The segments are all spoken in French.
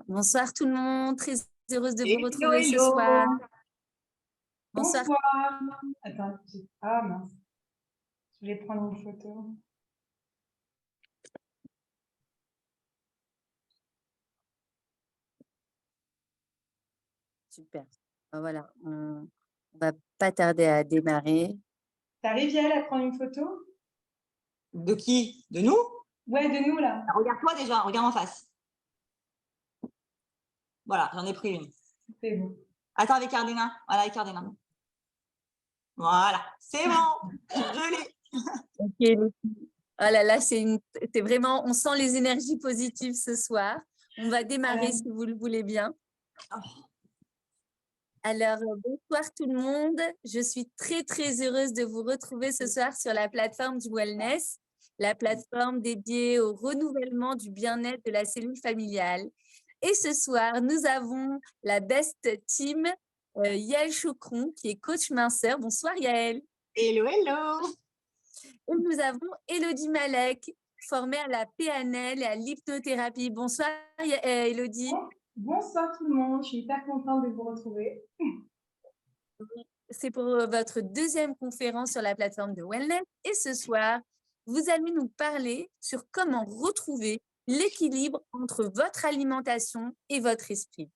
Bonsoir tout le monde, très heureuse de vous Hello, retrouver ce soir. hello. Bonsoir. Bonsoir. Attends, ah mince, je voulais prendre une photo. Super. Voilà, on va pas tarder à démarrer. T'arrives, Yael, à prendre une photo? De qui? De nous? Ouais, de nous, là. Regarde-toi déjà, regarde en face. Voilà, j'en ai pris une. C'est bon. Attends, avec Ardena. Voilà, avec Ardena. Voilà, c'est bon. Je l'ai. Ok. Oh là là, c'est vraiment, on sent les énergies positives ce soir. On va démarrer si vous le voulez bien. Alors, bonsoir tout le monde. Je suis très, très heureuse de vous retrouver ce soir sur la plateforme du Wellness, la plateforme dédiée au renouvellement du bien-être de la cellule familiale. Et ce soir, nous avons la best team, Yael Chocron, qui est coach minceur. Bonsoir Yael. Hello, hello. Et nous avons Élodie Malek, formée à la PNL et à l'hypnothérapie. Bonsoir Élodie. Bonsoir tout le monde, je suis hyper contente de vous retrouver. C'est pour votre deuxième conférence sur la plateforme de Wellness. Et ce soir, vous allez nous parler sur comment retrouver l'équilibre entre votre alimentation et votre esprit.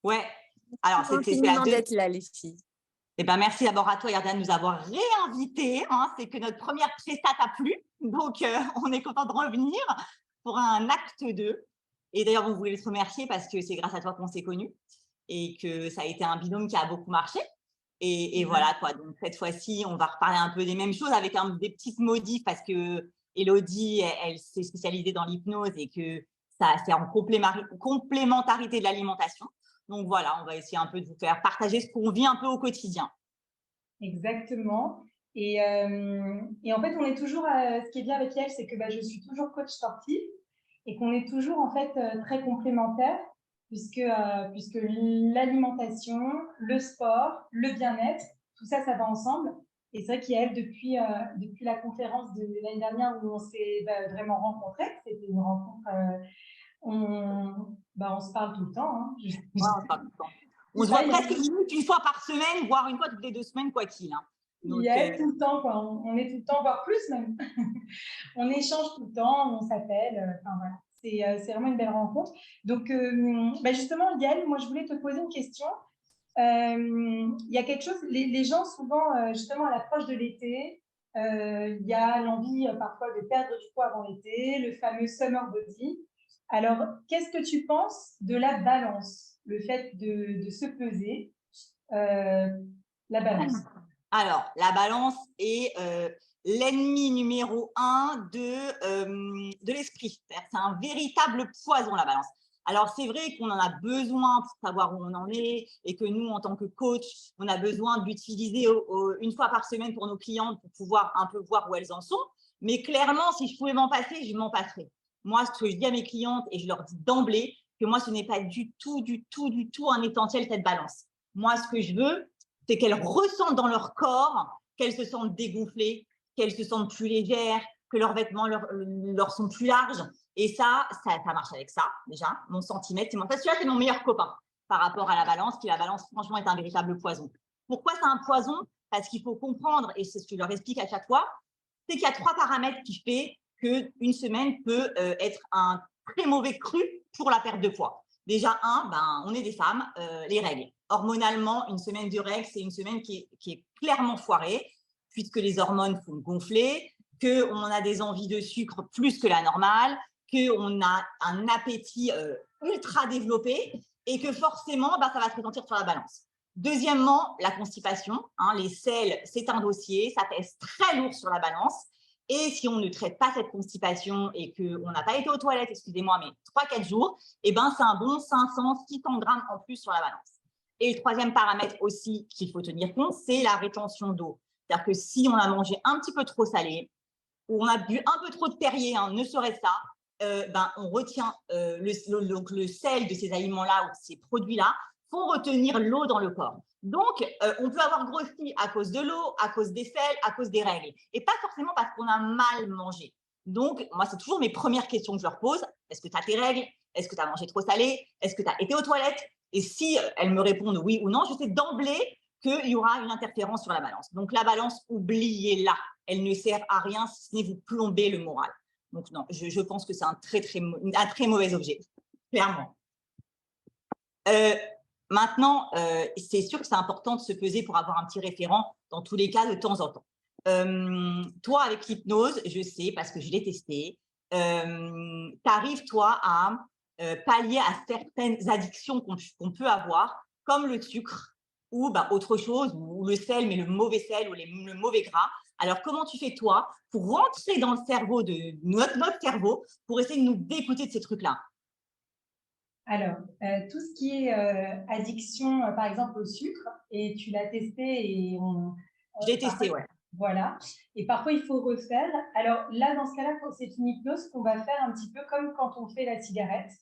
Ouais, alors c'était la d'être là, les filles. Eh ben, merci d'abord à toi, Yarda, de nous avoir réinvités. Hein. C'est que notre première prestat a plu. Donc, on est content de revenir pour un acte 2. Et d'ailleurs, on voulait te remercier parce que c'est grâce à toi qu'on s'est connus et que ça a été un binôme qui a beaucoup marché. Et voilà, quoi. Donc, cette fois-ci, on va reparler un peu des mêmes choses avec des petites modifs parce que Élodie, elle s'est spécialisée dans l'hypnose et que ça, c'est en complémentarité de l'alimentation. Donc voilà, on va essayer un peu de vous faire partager ce qu'on vit un peu au quotidien. Exactement. Et en fait, on est toujours, ce qui est bien avec elle, c'est que je suis toujours coach sportif et qu'on est toujours en fait très complémentaires puisque l'alimentation, le sport, le bien-être, tout ça, ça va ensemble. Et c'est vrai qu'il y a elle, depuis la conférence de l'année dernière où on s'est vraiment rencontrés, c'était une rencontre, on se parle tout le temps. Hein. Ouais, on se parle tout le temps. On se voit presque une fois par semaine, voire une fois toutes les 2 semaines, quoi qu'il. Hein. Donc, il y a tout le temps, quoi. On est tout le temps, voire plus même. On échange tout le temps, on s'appelle. Enfin voilà, c'est vraiment une belle rencontre. Donc, justement, Yael, moi, je voulais te poser une question. Il y a quelque chose, les gens souvent, justement, à l'approche de l'été, il y a l'envie parfois de perdre du poids avant l'été, le fameux summer body. Alors, qu'est-ce que tu penses de la balance, le fait de se peser, la balance? Alors, la balance est l'ennemi numéro 1 de l'esprit. C'est un véritable poison, la balance. Alors, c'est vrai qu'on en a besoin pour savoir où on en est et que nous, en tant que coach, on a besoin de l'utiliser une fois par semaine pour nos clientes pour pouvoir un peu voir où elles en sont. Mais clairement, si je pouvais m'en passer, je m'en passerais. Moi, ce que je dis à mes clientes, et je leur dis d'emblée, que moi, ce n'est pas du tout un essentiel, cette balance. Moi, ce que je veux, c'est qu'elles ressentent dans leur corps qu'elles se sentent dégonflées, qu'elles se sentent plus légères, que leurs vêtements leur sont plus larges. Et ça marche avec ça, déjà. Mon centimètre, c'est mon… Celui-là, c'est mon meilleur copain par rapport à la balance, qui, la balance, franchement, est un véritable poison. Pourquoi c'est un poison? Parce qu'il faut comprendre, et c'est ce que je leur explique à chaque fois, c'est qu'il y a 3 paramètres qui font qu'une semaine peut être un très mauvais cru pour la perte de poids. Déjà, on est des femmes, les règles. Hormonalement, une semaine de règles, c'est une semaine qui est clairement foirée, puisque les hormones font gonfler, qu'on a des envies de sucre plus que la normale, qu'on a un appétit ultra développé et que forcément, ça va se ressentir sur la balance. Deuxièmement, la constipation. Les selles, c'est un dossier, ça pèse très lourd sur la balance. Et si on ne traite pas cette constipation et qu'on n'a pas été aux toilettes, excusez-moi, mais 3-4 jours, c'est un bon 500-600 grammes en plus sur la balance. Et le troisième paramètre aussi qu'il faut tenir compte, c'est la rétention d'eau. C'est-à-dire que si on a mangé un petit peu trop salé ou on a bu un peu trop de Perrier, ne serait-ce ça, on retient le sel de ces aliments-là ou de ces produits-là font retenir l'eau dans le corps. Donc, on peut avoir grossi à cause de l'eau, à cause des sels, à cause des règles. Et pas forcément parce qu'on a mal mangé. Donc, moi, c'est toujours mes premières questions que je leur pose. est-ce que tu as tes règles? Est-ce que tu as mangé trop salé? Est-ce que tu as été aux toilettes? Et si elles me répondent oui ou non, je sais d'emblée qu'il y aura une interférence sur la balance. Donc, la balance, oubliez-la. Elle ne sert à rien si ce n'est vous plomber le moral. Donc, non, je pense que c'est un très mauvais objet, clairement. Maintenant, c'est sûr que c'est important de se peser pour avoir un petit référent dans tous les cas de temps en temps. Toi, avec l'hypnose, je sais parce que je l'ai testé, tu arrives, toi, à pallier à certaines addictions qu'on peut avoir, comme le sucre ou autre chose, ou le sel, mais le mauvais sel ou le mauvais gras. Alors, comment tu fais, toi, pour rentrer dans le cerveau de notre cerveau, pour essayer de nous dégoûter de ces trucs-là? Alors, tout ce qui est addiction, par exemple, au sucre, et tu l'as testé et Je l'ai testé, ouais. Voilà. Et parfois, il faut refaire. Alors là, dans ce cas-là, c'est une hypnose qu'on va faire un petit peu comme quand on fait la cigarette.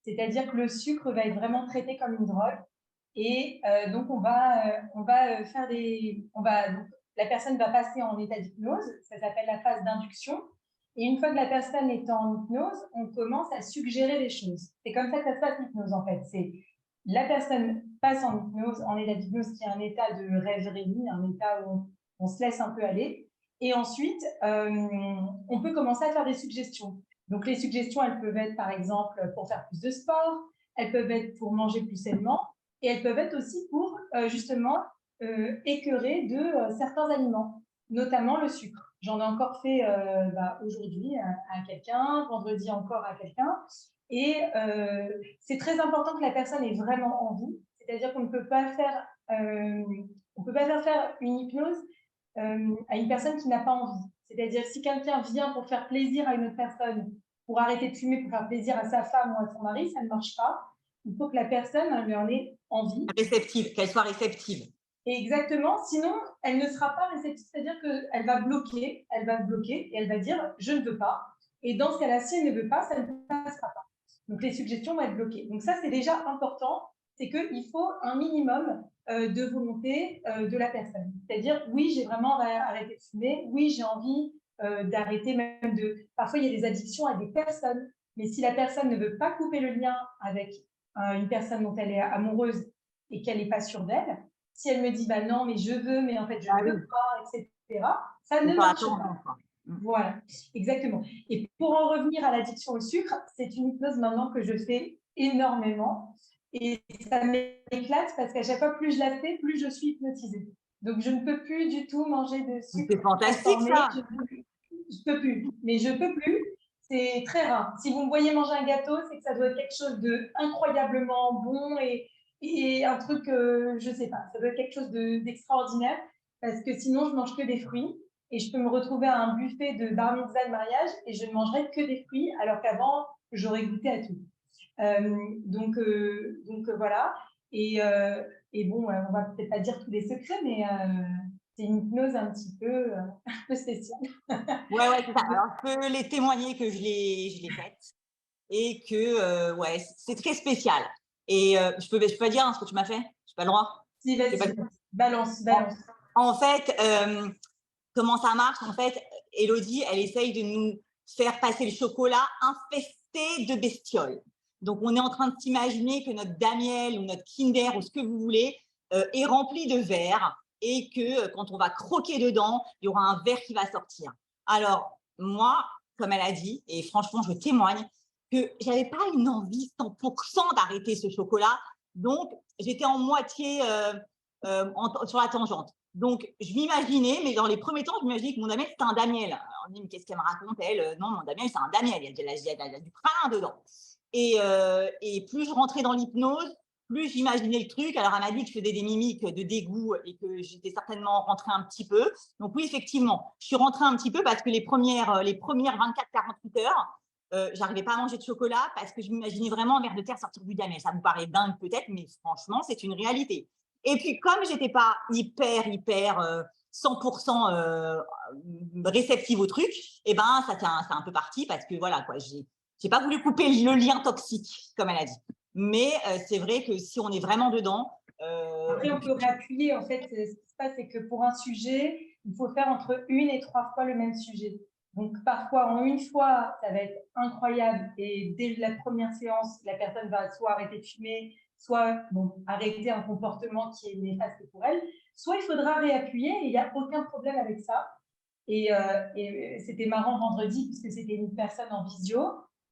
C'est-à-dire que le sucre va être vraiment traité comme une drogue. Et donc, on va faire donc, la personne va passer en état d'hypnose. Ça s'appelle la phase d'induction. Et une fois que la personne est en hypnose, on commence à suggérer des choses. C'est comme ça que ça se passe l'hypnose, en fait. C'est la personne passe en hypnose, en état d'hypnose, qui est un état de rêverie, un état où on se laisse un peu aller. Et ensuite, on peut commencer à faire des suggestions. Donc, les suggestions, elles peuvent être, par exemple, pour faire plus de sport, elles peuvent être pour manger plus sainement, et elles peuvent être aussi pour, justement, écœurer de certains aliments, notamment le sucre. J'en ai encore fait aujourd'hui à quelqu'un, vendredi encore à quelqu'un. Et c'est très important que la personne ait vraiment envie. C'est-à-dire qu'on ne peut pas faire, faire une hypnose à une personne qui n'a pas envie. C'est-à-dire si quelqu'un vient pour faire plaisir à une autre personne, pour arrêter de fumer, pour faire plaisir à sa femme ou à son mari, ça ne marche pas. Il faut que la personne lui en ait envie. Réceptive, qu'elle soit réceptive. Et exactement, sinon, elle ne sera pas réceptive, c'est-à-dire qu'elle va bloquer et elle va dire « je ne veux pas ». Et dans ce cas-là, si elle ne veut pas, ça ne passera pas. Donc, les suggestions vont être bloquées. Donc, ça, c'est déjà important, c'est qu'il faut un minimum de volonté de la personne. C'est-à-dire, oui, j'ai vraiment arrêté de fumer, oui, j'ai envie d'arrêter même de… Parfois, il y a des addictions à des personnes, mais si la personne ne veut pas couper le lien avec une personne dont elle est amoureuse et qu'elle n'est pas sûre d'elle, si elle me dit bah non, mais je veux, mais en fait je ne veux pas, etc., ça ne marche pas. Voilà, exactement. Et pour en revenir à l'addiction au sucre, c'est une hypnose maintenant que je fais énormément. Et ça m'éclate parce qu'à chaque fois, plus je la fais, plus je suis hypnotisée. Donc je ne peux plus du tout manger de sucre. C'est fantastique ça. Je peux plus, mais je peux plus. C'est très rare. Si vous me voyez manger un gâteau, c'est que ça doit être quelque chose d'incroyablement bon et un truc, je sais pas, ça doit être quelque chose d'extraordinaire parce que sinon, je mange que des fruits et je peux me retrouver à un buffet de bar mitzvah de mariage et je ne mangerai que des fruits alors qu'avant, j'aurais goûté à tout. Donc voilà. Et bon, on va peut-être pas dire tous les secrets, mais c'est une hypnose un petit peu spéciale. Ouais, c'est ça. Alors, je peux les témoigner que je l'ai faite et que ouais, c'est très spécial. Et je peux pas dire ce que tu m'as fait? Je n'ai pas le droit? Si, vas-y, balance. En fait, comment ça marche? En fait, Élodie, elle essaye de nous faire passer le chocolat infesté de bestioles. Donc, on est en train de s'imaginer que notre Damiel ou notre Kinder ou ce que vous voulez est rempli de verre et que quand on va croquer dedans, il y aura un verre qui va sortir. Alors, moi, comme elle a dit, et franchement, je témoigne, que je n'avais pas une envie 100% d'arrêter ce chocolat. Donc, j'étais en moitié sur la tangente. Donc, je m'imaginais, mais dans les premiers temps, je m'imaginais que mon Damiel, c'était un Damiel. Alors, on dit, mais qu'est-ce qu'elle me raconte, elle? Non, mon Damiel, c'est un Damiel. Il y a du pralin dedans. Et plus je rentrais dans l'hypnose, plus j'imaginais le truc. Alors, elle m'a dit que je faisais des mimiques de dégoût et que j'étais certainement rentrée un petit peu. Donc, oui, effectivement, je suis rentrée un petit peu parce que les premières 24-48 heures, j'arrivais pas à manger de chocolat parce que je m'imaginais vraiment un verre de terre sortir du Damiel. Ça vous paraît dingue peut-être, mais franchement, c'est une réalité. Et puis, comme je n'étais pas hyper 100% réceptive au truc, et ben, c'est un peu parti parce que voilà, quoi, j'ai pas voulu couper le lien toxique, comme elle a dit. Mais c'est vrai que si on est vraiment dedans… Après, on peut réappuyer. En fait, ce qui se passe, c'est que pour un sujet, il faut faire entre 1 et 3 fois le même sujet. Donc, parfois, en une fois, ça va être incroyable et dès la première séance, la personne va soit arrêter de fumer, soit arrêter un comportement qui est néfaste pour elle, soit il faudra réappuyer et il n'y a aucun problème avec ça. Et c'était marrant vendredi puisque c'était une personne en visio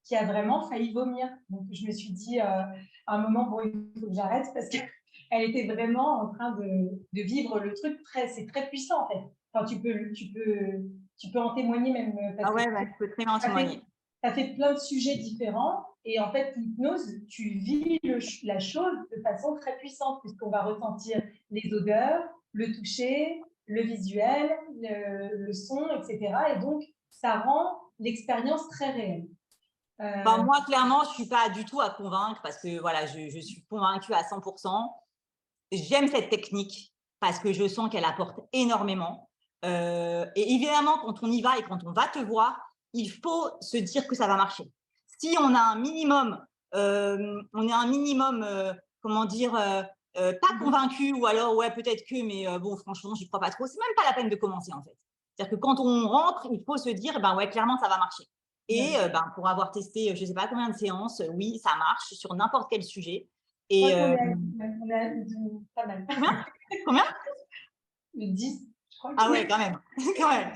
qui a vraiment failli vomir. Donc, je me suis dit à un moment, bon, il faut que j'arrête parce qu'elle était vraiment en train de vivre le truc. C'est très puissant, en fait. Enfin, tu peux en témoigner même. Parce Ah ouais, que je peux très bien en témoigner. tu as fait plein de sujets différents. Et en fait, l'hypnose, tu vis la chose de façon très puissante puisqu'on va ressentir les odeurs, le toucher, le visuel, le son, etc. Et donc, ça rend l'expérience très réelle. Moi, clairement, je ne suis pas du tout à convaincre parce que voilà, je suis convaincue à 100%. J'aime cette technique parce que je sens qu'elle apporte énormément. Et évidemment, quand on y va et quand on va te voir, il faut se dire que ça va marcher. Si on a un minimum, comment dire, pas convaincu ou alors ouais peut-être que, mais bon franchement j'y crois pas trop. C'est même pas la peine de commencer en fait. C'est-à-dire que quand on rentre, il faut se dire ben ouais clairement ça va marcher. Et pour avoir testé je sais pas combien de séances, oui ça marche sur n'importe quel sujet. Et on a pas mal. Combien? 10, je crois. Ah ouais, quand même. Quand même.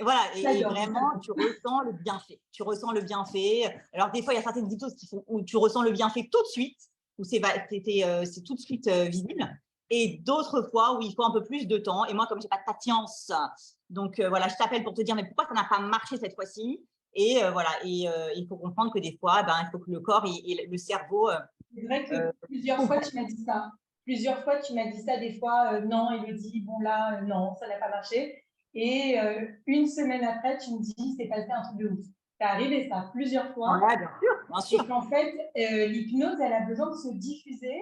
Voilà, et vraiment, tu ressens le bienfait. Tu ressens le bienfait. Alors, des fois, il y a certaines vidéos où tu ressens le bienfait tout de suite, où c'est tout de suite visible. Et d'autres fois où il faut un peu plus de temps. Et moi, comme je n'ai pas de patience, donc voilà, je t'appelle pour te dire, mais pourquoi ça n'a pas marché cette fois-ci? Et voilà, et il faut comprendre que des fois, il faut que le corps et le cerveau… c'est vrai que plusieurs fois, tu m'as dit ça. Plusieurs fois, tu m'as dit ça. Des fois, non, Élodie, bon là, non, ça n'a pas marché. Et une semaine après, tu me dis, c'est passé un truc de ouf. C'est arrivé ça plusieurs fois. Ouais, bien sûr, bien sûr. Et qu'en fait, l'hypnose, elle a besoin de se diffuser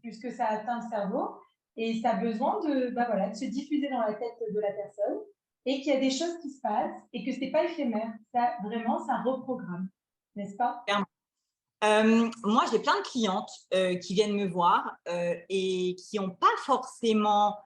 puisque ça atteint le cerveau. Et ça a besoin de se diffuser dans la tête de la personne et qu'il y a des choses qui se passent et que ce n'est pas éphémère. Ça, vraiment, ça reprogramme, n'est-ce pas? Moi, j'ai plein de clientes qui viennent me voir et qui n'ont pas forcément,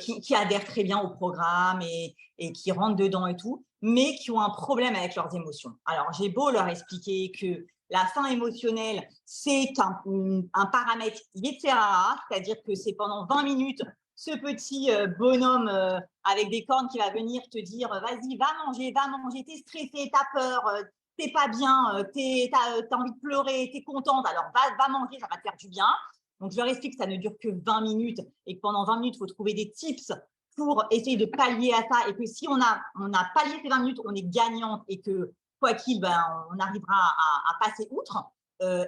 qui adhèrent très bien au programme et qui rentrent dedans et tout, mais qui ont un problème avec leurs émotions. Alors, j'ai beau leur expliquer que la faim émotionnelle, c'est un paramètre Yetzirah, c'est-à-dire que c'est pendant 20 minutes ce petit bonhomme avec des cornes qui va venir te dire vas-y, va manger, t'es stressé, t'as peur, t'es pas bien, t'as envie de pleurer, t'es contente, alors va manger, ça va te faire du bien. Donc, je leur explique que ça ne dure que 20 minutes et que pendant 20 minutes, il faut trouver des tips pour essayer de pallier à ça et que si on a pallié ces 20 minutes, on est gagnante et que quoi qu'il, on arrivera à passer outre.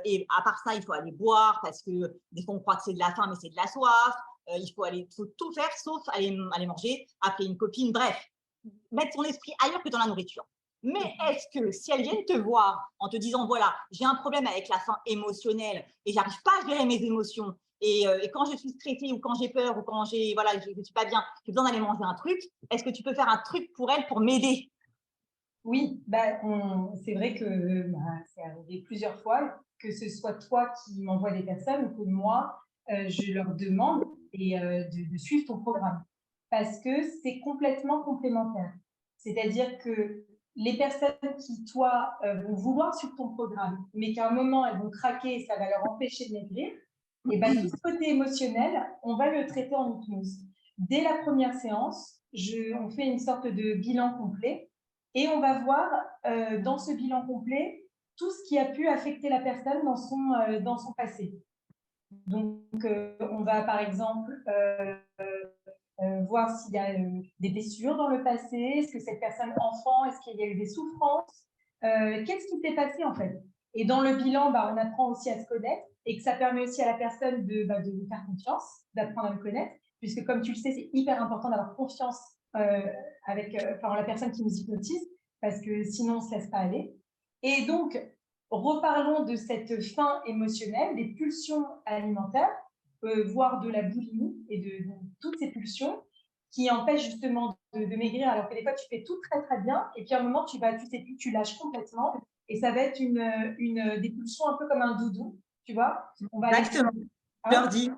Et à part ça, il faut aller boire parce que des fois, on croit que c'est de la faim, mais c'est de la soif. Il faut tout faire sauf aller manger, appeler une copine, bref, mettre son esprit ailleurs que dans la nourriture. Mais est-ce que si elles viennent te voir en te disant voilà, j'ai un problème avec la faim émotionnelle et j'arrive pas à gérer mes émotions et quand je suis stressée ou quand j'ai peur ou quand je suis pas bien, j'ai besoin d'aller manger un truc, est-ce que tu peux faire un truc pour elles pour m'aider? Oui, c'est vrai que c'est arrivé plusieurs fois, que ce soit toi qui m'envoies des personnes ou que moi, je leur demande de suivre ton programme. Parce que c'est complètement complémentaire. C'est-à-dire que les personnes qui, toi, vont vouloir suivre ton programme, mais qu'à un moment, elles vont craquer et ça va leur empêcher de maigrir, et tout ce côté émotionnel, on va le traiter en hypnose. Dès la première séance, on fait une sorte de bilan complet et on va voir dans ce bilan complet tout ce qui a pu affecter la personne dans son passé. Donc, on va par exemple voir s'il y a des blessures dans le passé, est-ce que cette personne enfant, est-ce qu'il y a eu des souffrances, qu'est-ce qui s'est passé en fait. Et dans le bilan, on apprend aussi à se connaître et que ça permet aussi à la personne de lui faire confiance, d'apprendre à le connaître, puisque comme tu le sais, c'est hyper important d'avoir confiance avec la personne qui nous hypnotise, parce que sinon on ne se laisse pas aller. Et donc, reparlons de cette faim émotionnelle, des pulsions alimentaires, voire de la boulimie et de toutes ces pulsions qui empêchent justement de maigrir, alors que des fois tu fais tout très très bien et puis à un moment tu sais plus, tu lâches complètement et ça va être des pulsions un peu comme un doudou, tu vois. Exactement. Je leur dis,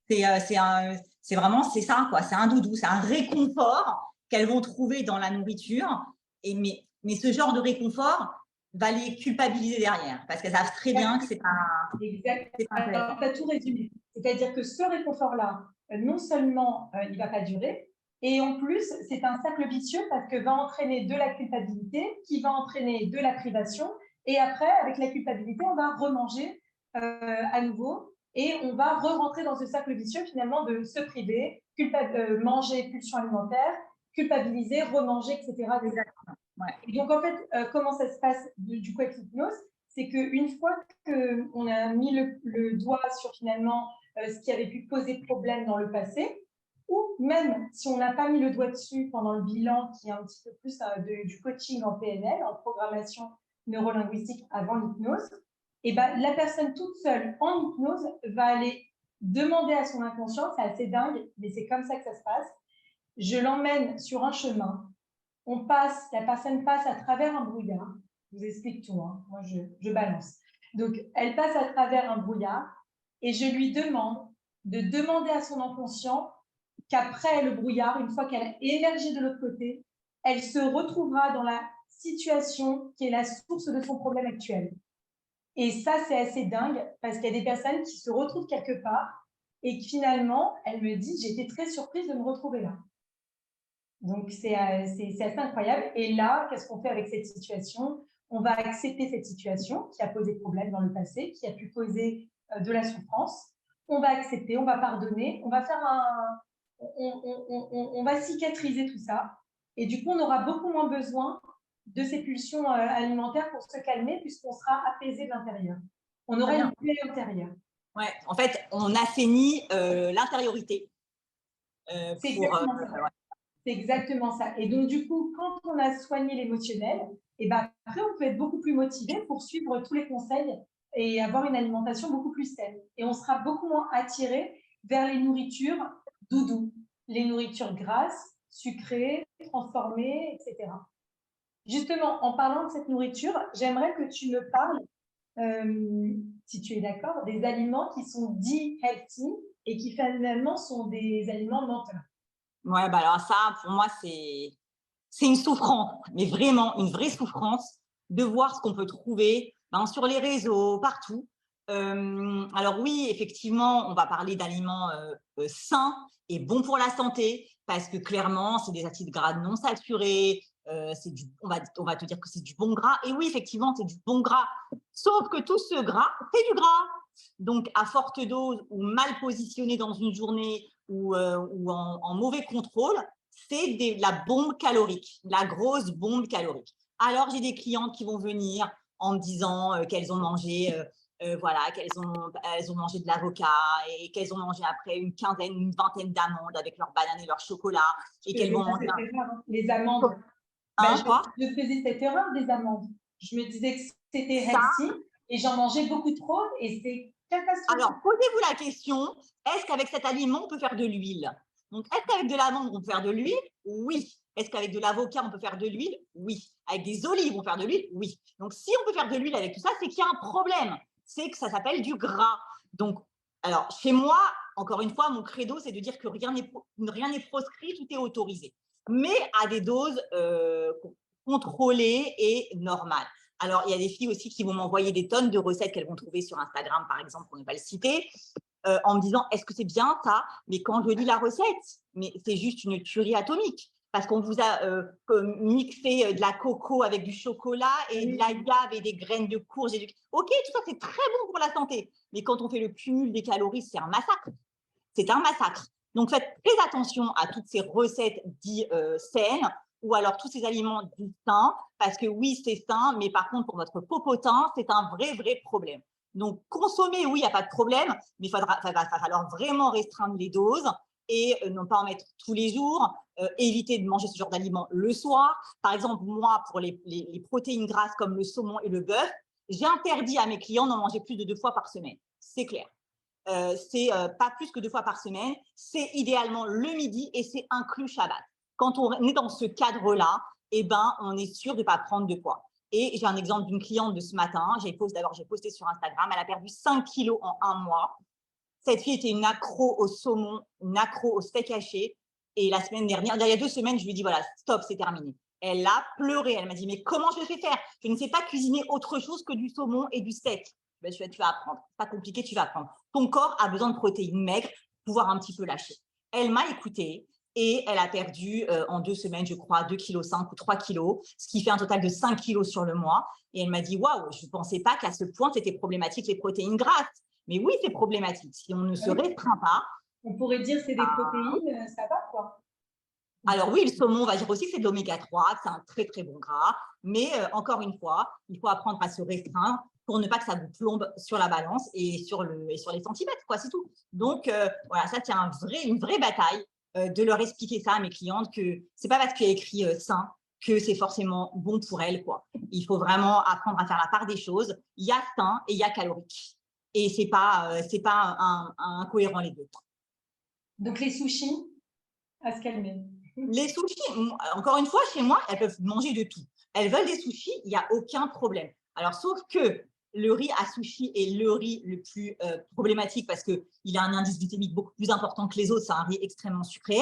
c'est vraiment ça quoi, c'est un doudou, c'est un réconfort qu'elles vont trouver dans la nourriture. Mais Mais ce genre de réconfort va les culpabiliser derrière parce qu'elles savent très bien que c'est pas… Exactement. Tu as tout résumé. C'est-à-dire que ce réconfort-là, non seulement il ne va pas durer, et en plus, c'est un cercle vicieux parce que va entraîner de la culpabilité qui va entraîner de la privation. Et après, avec la culpabilité, on va remanger à nouveau et on va re-rentrer dans ce cercle vicieux finalement de se priver, manger pulsion alimentaire, culpabiliser, remanger, etc. Exactement. Ouais. Et donc, en fait, comment ça se passe du coup avec l'hypnose? C'est qu'une fois qu'on a mis le doigt sur finalement ce qui avait pu poser problème dans le passé, ou même si on n'a pas mis le doigt dessus pendant le bilan, qui est un petit peu plus du coaching en PNL, en programmation neurolinguistique avant l'hypnose, et ben, la personne toute seule en hypnose va aller demander à son inconscient, c'est assez dingue, mais c'est comme ça que ça se passe, je l'emmène sur un chemin, la personne passe à travers un brouillard, je vous explique tout, hein. Moi je balance. Donc elle passe à travers un brouillard et je lui demande de demander à son inconscient qu'après le brouillard, une fois qu'elle a émergé de l'autre côté, elle se retrouvera dans la situation qui est la source de son problème actuel. Et ça, c'est assez dingue parce qu'il y a des personnes qui se retrouvent quelque part et qui finalement, elle me dit, j'ai été très surprise de me retrouver là. Donc, c'est assez incroyable. Et là, qu'est-ce qu'on fait avec cette situation? On va accepter cette situation qui a posé problème dans le passé, qui a pu causer de la souffrance. On va accepter, on va pardonner, on va faire on va cicatriser tout ça. Et du coup, on aura beaucoup moins besoin de ces pulsions alimentaires pour se calmer puisqu'on sera apaisé de l'intérieur. On aura une paix intérieure. Ouais, en fait, on assainit l'intériorité. C'est exactement ça. C'est exactement ça. Et donc, du coup, quand on a soigné l'émotionnel, et ben, après, on peut être beaucoup plus motivé pour suivre tous les conseils et avoir une alimentation beaucoup plus saine. Et on sera beaucoup moins attiré vers les nourritures doudou, les nourritures grasses, sucrées, transformées, etc. Justement, en parlant de cette nourriture, j'aimerais que tu me parles, si tu es d'accord, des aliments qui sont dits healthy et qui finalement sont des aliments menteurs. Ouais, bah alors ça, pour moi, c'est une souffrance, mais vraiment une vraie souffrance de voir ce qu'on peut trouver sur les réseaux, partout. Alors oui, effectivement, on va parler d'aliments sains et bons pour la santé, parce que clairement, c'est des acides gras non saturés, on va te dire que c'est du bon gras. Et oui, effectivement, c'est du bon gras, sauf que tout ce gras, c'est du gras. Donc, à forte dose ou mal positionné dans une journée ou en mauvais contrôle, c'est la bombe calorique, la grosse bombe calorique. Alors, j'ai des clientes qui vont venir en me disant qu'elles ont mangé, qu'elles ont mangé de l'avocat et qu'elles ont mangé après une vingtaine d'amandes avec leurs bananes et leur chocolat et qu'elles vont manger les amandes. Je faisais cette erreur des amandes. Je me disais que c'était healthy et j'en mangeais beaucoup trop et c'est catastrophique. Alors, posez-vous la question, est-ce qu'avec cet aliment, on peut faire de l'huile? Donc, est-ce qu'avec de l'amande, on peut faire de l'huile? Oui. Est-ce qu'avec de l'avocat, on peut faire de l'huile? Oui. Avec des olives, on peut faire de l'huile? Oui. Donc, si on peut faire de l'huile avec tout ça, c'est qu'il y a un problème. C'est que ça s'appelle du gras. Donc, alors, chez moi, encore une fois, mon credo, c'est de dire que rien n'est proscrit, tout est autorisé. Mais à des doses contrôlées et normales. Alors, il y a des filles aussi qui vont m'envoyer des tonnes de recettes qu'elles vont trouver sur Instagram, par exemple, pour ne pas le citer, en me disant, est-ce que c'est bien ça? Mais quand je lis la recette, mais c'est juste une tuerie atomique. Parce qu'on vous a mixé de la coco avec du chocolat et de l'agave et des graines de courge. Ok, tout ça, c'est très bon pour la santé. Mais quand on fait le cumul des calories, c'est un massacre. C'est un massacre. Donc, faites très attention à toutes ces recettes dites saines ou alors tous ces aliments dits sains, parce que oui, c'est sain, mais par contre, pour votre popotin, c'est un vrai problème. Donc, consommer, oui, il n'y a pas de problème, mais il va falloir vraiment restreindre les doses et non pas en mettre tous les jours, éviter de manger ce genre d'aliments le soir. Par exemple, moi, pour les protéines grasses comme le saumon et le bœuf, j'ai interdit à mes clients d'en manger plus de 2 fois par semaine. C'est clair. C'est pas plus que 2 fois par semaine. C'est idéalement le midi et c'est inclus Shabbat. Quand on est dans ce cadre-là, eh ben, on est sûr de ne pas prendre de poids. Et j'ai un exemple d'une cliente de ce matin. J'ai posté sur Instagram. Elle a perdu 5 kilos en 1 mois. Cette fille était une accro au saumon, une accro au steak haché. Et la semaine dernière, il y a 2 semaines, je lui ai dit, voilà, stop, c'est terminé. Elle a pleuré. Elle m'a dit, mais comment je vais faire? Je ne sais pas cuisiner autre chose que du saumon et du steak. Ben, tu vas apprendre. Pas compliqué, tu vas apprendre. Ton corps a besoin de protéines maigres pour pouvoir un petit peu lâcher. Elle m'a écoutée et elle a perdu en 2 semaines, je crois, 2,5 kg ou 3 kg, ce qui fait un total de 5 kg sur le mois. Et elle m'a dit, waouh, je ne pensais pas qu'à ce point, c'était problématique les protéines grasses. Mais oui, c'est problématique. Si on ne se restreint pas. On pourrait dire c'est des protéines, ça va quoi. Alors oui, le saumon, on va dire aussi que c'est de l'oméga 3, c'est un très très bon gras. Mais encore une fois, il faut apprendre à se restreindre pour ne pas que ça vous plombe sur la balance et sur les centimètres, quoi, c'est tout. Donc voilà, ça c'est une vraie bataille de leur expliquer ça à mes clientes, que c'est pas parce qu'il y a écrit sain que c'est forcément bon pour elles, quoi. Il faut vraiment apprendre à faire la part des choses. Il y a sain et il y a calorique. Et c'est pas incohérent les deux. Donc les sushis, à se calmer. Les sushis, encore une fois, chez moi, elles peuvent manger de tout. Elles veulent des sushis, il n'y a aucun problème. Alors, sauf que le riz à sushi est le riz le plus problématique parce qu'il a un indice glycémique beaucoup plus important que les autres. C'est un riz extrêmement sucré.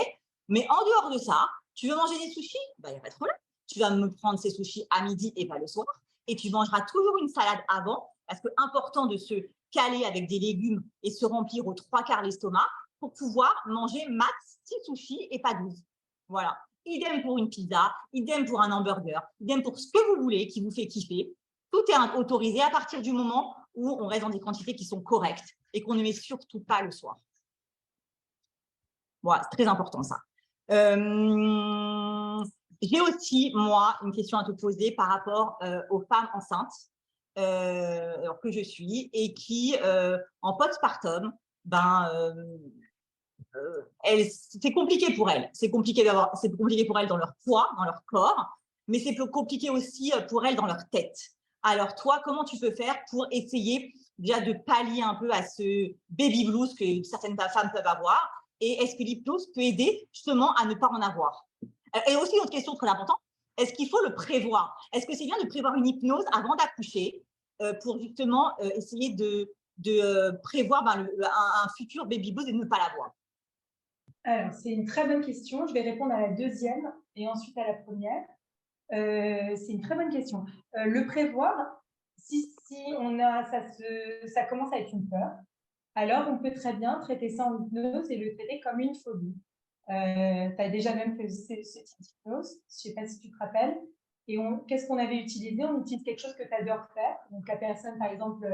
Mais en dehors de ça, tu veux manger des sushis? Il n'y a pas de problème. Tu vas me prendre ces sushis à midi et pas le soir. Et tu mangeras toujours une salade avant parce que important de se caler avec des légumes et se remplir aux 3/4 l'estomac pour pouvoir manger max 6 sushis et pas 12. Voilà. Idem pour une pizza, idem pour un hamburger, idem pour ce que vous voulez qui vous fait kiffer. Tout est autorisé à partir du moment où on reste dans des quantités qui sont correctes et qu'on ne met surtout pas le soir. Voilà, c'est très important ça. J'ai aussi, moi, une question à te poser par rapport aux femmes enceintes que je suis et qui, en postpartum, c'est compliqué pour elles. C'est compliqué pour elles dans leur poids, dans leur corps, mais c'est plus compliqué aussi pour elles dans leur tête. Alors toi, comment tu peux faire pour essayer déjà de pallier un peu à ce baby blues que certaines femmes peuvent avoir? Et est-ce que l'hypnose peut aider justement à ne pas en avoir? Et aussi, une autre question très importante, est-ce qu'il faut le prévoir? Est-ce que c'est bien de prévoir une hypnose avant d'accoucher pour justement essayer de prévoir un futur baby blues et de ne pas l'avoir? Alors, c'est une très bonne question. Je vais répondre à la deuxième et ensuite à la première. C'est une très bonne question. Le prévoir, si ça commence à être une peur, alors on peut très bien traiter ça en hypnose et le traiter comme une phobie. Tu as déjà même fait ce type d'hypnose, je ne sais pas si tu te rappelles. Et qu'est-ce qu'on avait utilisé? On utilise quelque chose que tu adores faire. Donc la personne, par exemple,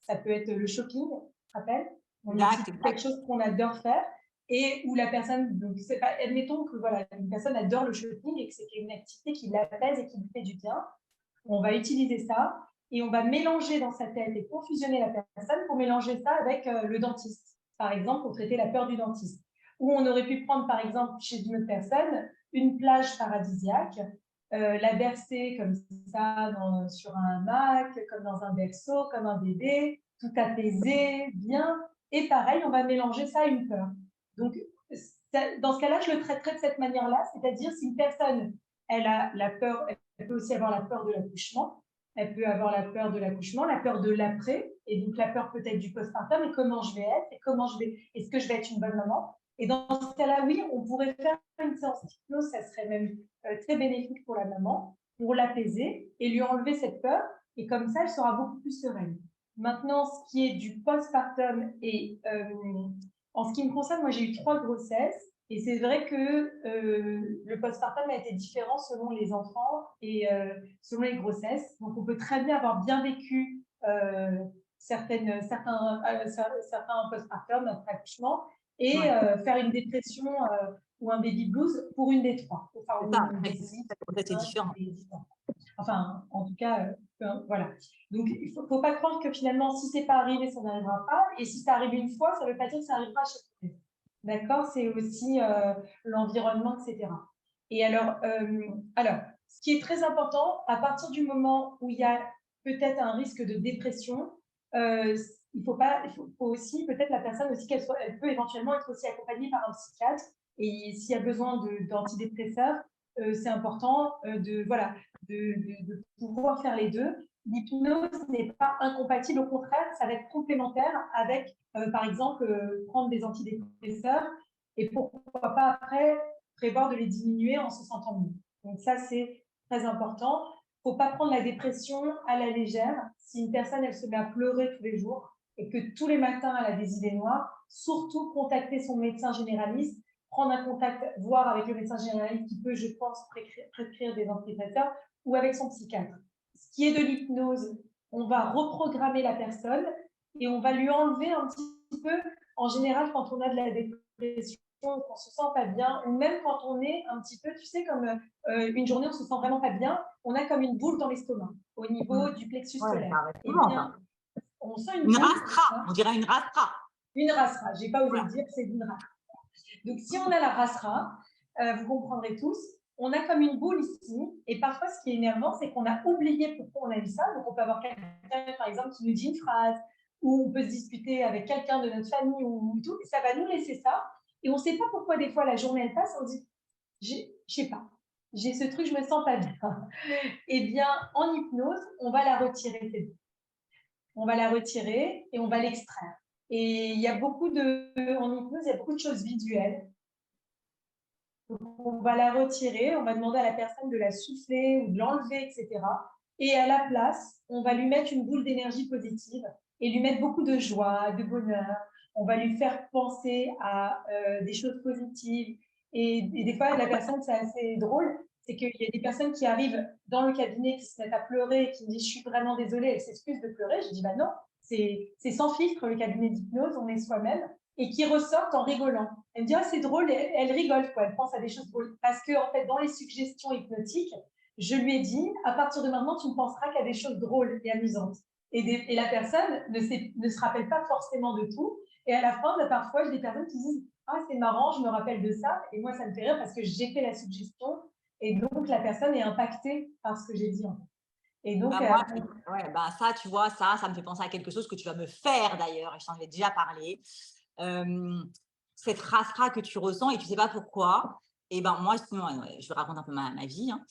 ça peut être le shopping, tu te rappelles? On utilise quelque chose qu'on adore faire et où la personne, donc c'est pas, admettons que voilà, une personne adore le shopping et que c'est une activité qui l'apaise et qui lui fait du bien. On va utiliser ça et on va mélanger dans sa tête et confusionner la personne pour mélanger ça avec le dentiste, par exemple, pour traiter la peur du dentiste. Ou on aurait pu prendre, par exemple, chez une autre personne, une plage paradisiaque, la bercer comme ça sur un hamac, comme dans un berceau, comme un bébé, tout apaisé, bien. Et pareil, on va mélanger ça à une peur. Donc, dans ce cas-là, je le traiterai de cette manière-là, c'est-à-dire si une personne, elle a la peur, elle peut aussi avoir la peur de l'accouchement, elle peut avoir la peur de l'accouchement, la peur de l'après, et donc la peur peut-être du postpartum, et comment je vais être, est-ce que je vais être une bonne maman? Et dans ce cas-là, oui, on pourrait faire une séance d'hypnose, ça serait même très bénéfique pour la maman, pour l'apaiser et lui enlever cette peur, et comme ça, elle sera beaucoup plus sereine. Maintenant, ce qui est du postpartum, et en ce qui me concerne, moi j'ai eu 3 grossesses, et c'est vrai que le postpartum a été différent selon les enfants et selon les grossesses. Donc, on peut très bien avoir bien vécu certains postpartum, après accouchement, et faire une dépression ou un baby blues pour une des 3. Enfin, c'est différent. Enfin, en tout cas, voilà. Donc, il ne faut pas croire que finalement, si ce n'est pas arrivé, ça n'arrivera pas. Et si ça arrive une fois, ça ne veut pas dire que ça arrivera à chaque fois. D'accord? C'est aussi l'environnement, etc. Et alors, ce qui est très important, à partir du moment où il y a peut-être un risque de dépression, il faut aussi, peut-être la personne aussi, elle peut éventuellement être aussi accompagnée par un psychiatre. Et s'il y a besoin d'antidépresseurs, c'est important de pouvoir faire les deux. L'hypnose n'est pas incompatible, au contraire, ça va être complémentaire avec, par exemple, prendre des antidépresseurs et pourquoi pas après prévoir de les diminuer en se sentant mieux. Donc ça, c'est très important. Il ne faut pas prendre la dépression à la légère. Si une personne, elle se met à pleurer tous les jours et que tous les matins, elle a des idées noires, surtout contacter son médecin généraliste, prendre un contact, voir avec le médecin généraliste qui peut, je pense, prescrire des antidépresseurs ou avec son psychiatre. Ce qui est de l'hypnose, on va reprogrammer la personne et on va lui enlever un petit peu, en général, quand on a de la dépression, qu'on se sent pas bien, ou même quand on est un petit peu, tu sais, comme une journée, on se sent vraiment pas bien, on a comme une boule dans l'estomac, au niveau du plexus solaire. Et bien, on sent une rastra, on dirait une rastra. Une rastra, j'ai pas osé le dire, c'est une rastra. Donc, si on a la rastra, vous comprendrez tous, on a comme une boule ici, et parfois, ce qui est énervant, c'est qu'on a oublié pourquoi on a vu ça. Donc, on peut avoir quelqu'un, par exemple, qui nous dit une phrase, ou on peut se disputer avec quelqu'un de notre famille ou tout, et ça va nous laisser ça. Et on ne sait pas pourquoi, des fois, la journée, elle passe, on dit, je ne sais pas, j'ai ce truc, je me sens pas bien. Eh bien, en hypnose, on va la retirer. On va la retirer et on va l'extraire. Et il y a beaucoup en hypnose, il y a beaucoup de choses visuelles. Donc, on va la retirer, on va demander à la personne de la souffler ou de l'enlever, etc. Et à la place, on va lui mettre une boule d'énergie positive et lui mettre beaucoup de joie, de bonheur. On va lui faire penser à des choses positives. Et des fois, la personne, c'est assez drôle, c'est qu'il y a des personnes qui arrivent dans le cabinet, qui se mettent à pleurer, qui me disent « je suis vraiment désolée », elles s'excusent de pleurer. Je dis « bah non, c'est sans filtre le cabinet d'hypnose, on est soi-même » et qui ressortent en rigolant. Elle me dit « ah, c'est drôle », elle rigole, quoi. Elle pense à des choses drôles. Parce que, en fait, dans les suggestions hypnotiques, je lui ai dit « à partir de maintenant, tu ne penseras qu'à des choses drôles et amusantes ». Et la personne ne se rappelle pas forcément de tout. Et à la fin, parfois, j'ai des personnes qui disent « ah, c'est marrant, je me rappelle de ça ». Et moi, ça me fait rire parce que j'ai fait la suggestion et donc la personne est impactée par ce que j'ai dit, en fait. Et donc, ça, tu vois, ça me fait penser à quelque chose que tu vas me faire d'ailleurs, et je t'en avais déjà parlé. Cette rastra que tu ressens et tu ne sais pas pourquoi. Et ben moi, sinon, je raconte un peu ma vie. Hein.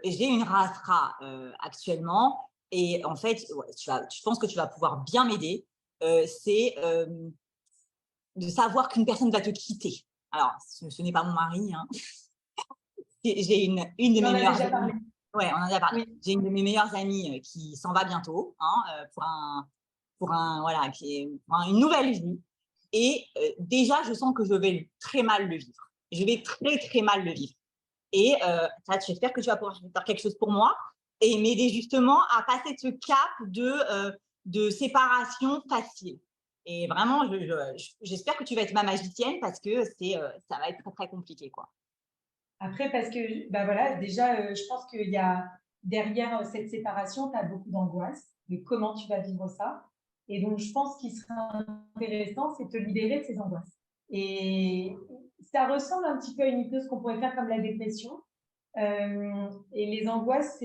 J'ai une rastra actuellement et en fait, je pense que tu vas pouvoir bien m'aider. C'est de savoir qu'une personne va te quitter. Alors, ce n'est pas mon mari. Hein. J'ai une de mes meilleures amies. Ouais, on en a déjà parlé. Oui. J'ai une de mes meilleures amies qui s'en va bientôt hein, pour une nouvelle vie. Et déjà, je sens que je vais très mal le vivre. Je vais très, très mal le vivre. Et j'espère que tu vas pouvoir faire quelque chose pour moi et m'aider justement à passer ce cap de séparation facile. Et vraiment, j'espère que tu vas être ma magicienne parce que ça va être très, très compliqué, quoi. Après, parce que, bah voilà, déjà, je pense qu'il y a derrière cette séparation, tu as beaucoup d'angoisse de comment tu vas vivre ça. Et donc, je pense qu'il serait intéressant, c'est de te libérer de ces angoisses. Et ça ressemble un petit peu à une hypnose qu'on pourrait faire comme la dépression. Et les angoisses,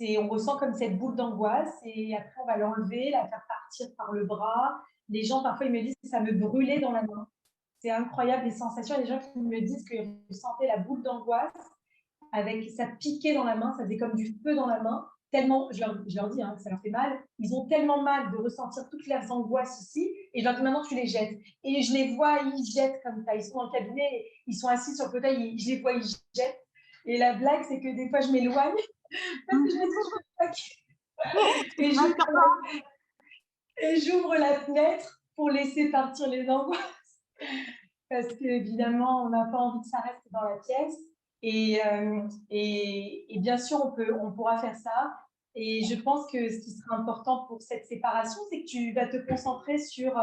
on ressent comme cette boule d'angoisse et après, on va l'enlever, la faire partir par le bras. Les gens, parfois, ils me disent que ça me brûlait dans la main. C'est incroyable, les sensations. Il y a des gens qui me disent qu'ils ressentaient la boule d'angoisse avec ça piquait dans la main, ça faisait comme du feu dans la main. Tellement, je leur dis hein, que ça leur fait mal. Ils ont tellement mal de ressentir toutes leurs angoisses ici. Et je leur dis maintenant, tu les jettes. Et je les vois, ils jettent comme ça. Ils sont dans le cabinet, ils sont assis sur le fauteuil, je les vois, ils jettent. Et la blague, c'est que des fois, je m'éloigne parce que je me dis, et j'ouvre la fenêtre pour laisser partir les angoisses. Parce qu'évidemment, on n'a pas envie que ça reste dans la pièce. Et bien sûr, on pourra faire ça. Et je pense que ce qui sera important pour cette séparation, c'est que tu vas te concentrer sur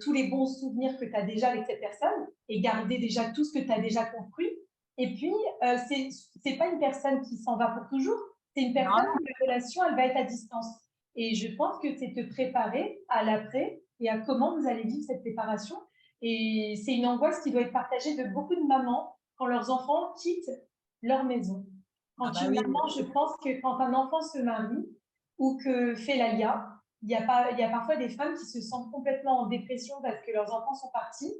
tous les bons souvenirs que tu as déjà avec cette personne et garder déjà tout ce que tu as déjà construit. Et puis, c'est pas une personne qui s'en va pour toujours, c'est une personne où la relation, elle va être à distance. Et je pense que c'est te préparer à l'après et à comment vous allez vivre cette séparation. Et c'est une angoisse qui doit être partagée de beaucoup de mamans quand leurs enfants quittent leur maison. Quand maman, je pense que quand un enfant se marie ou que fait l'ALIA, il y a parfois des femmes qui se sentent complètement en dépression parce que leurs enfants sont partis.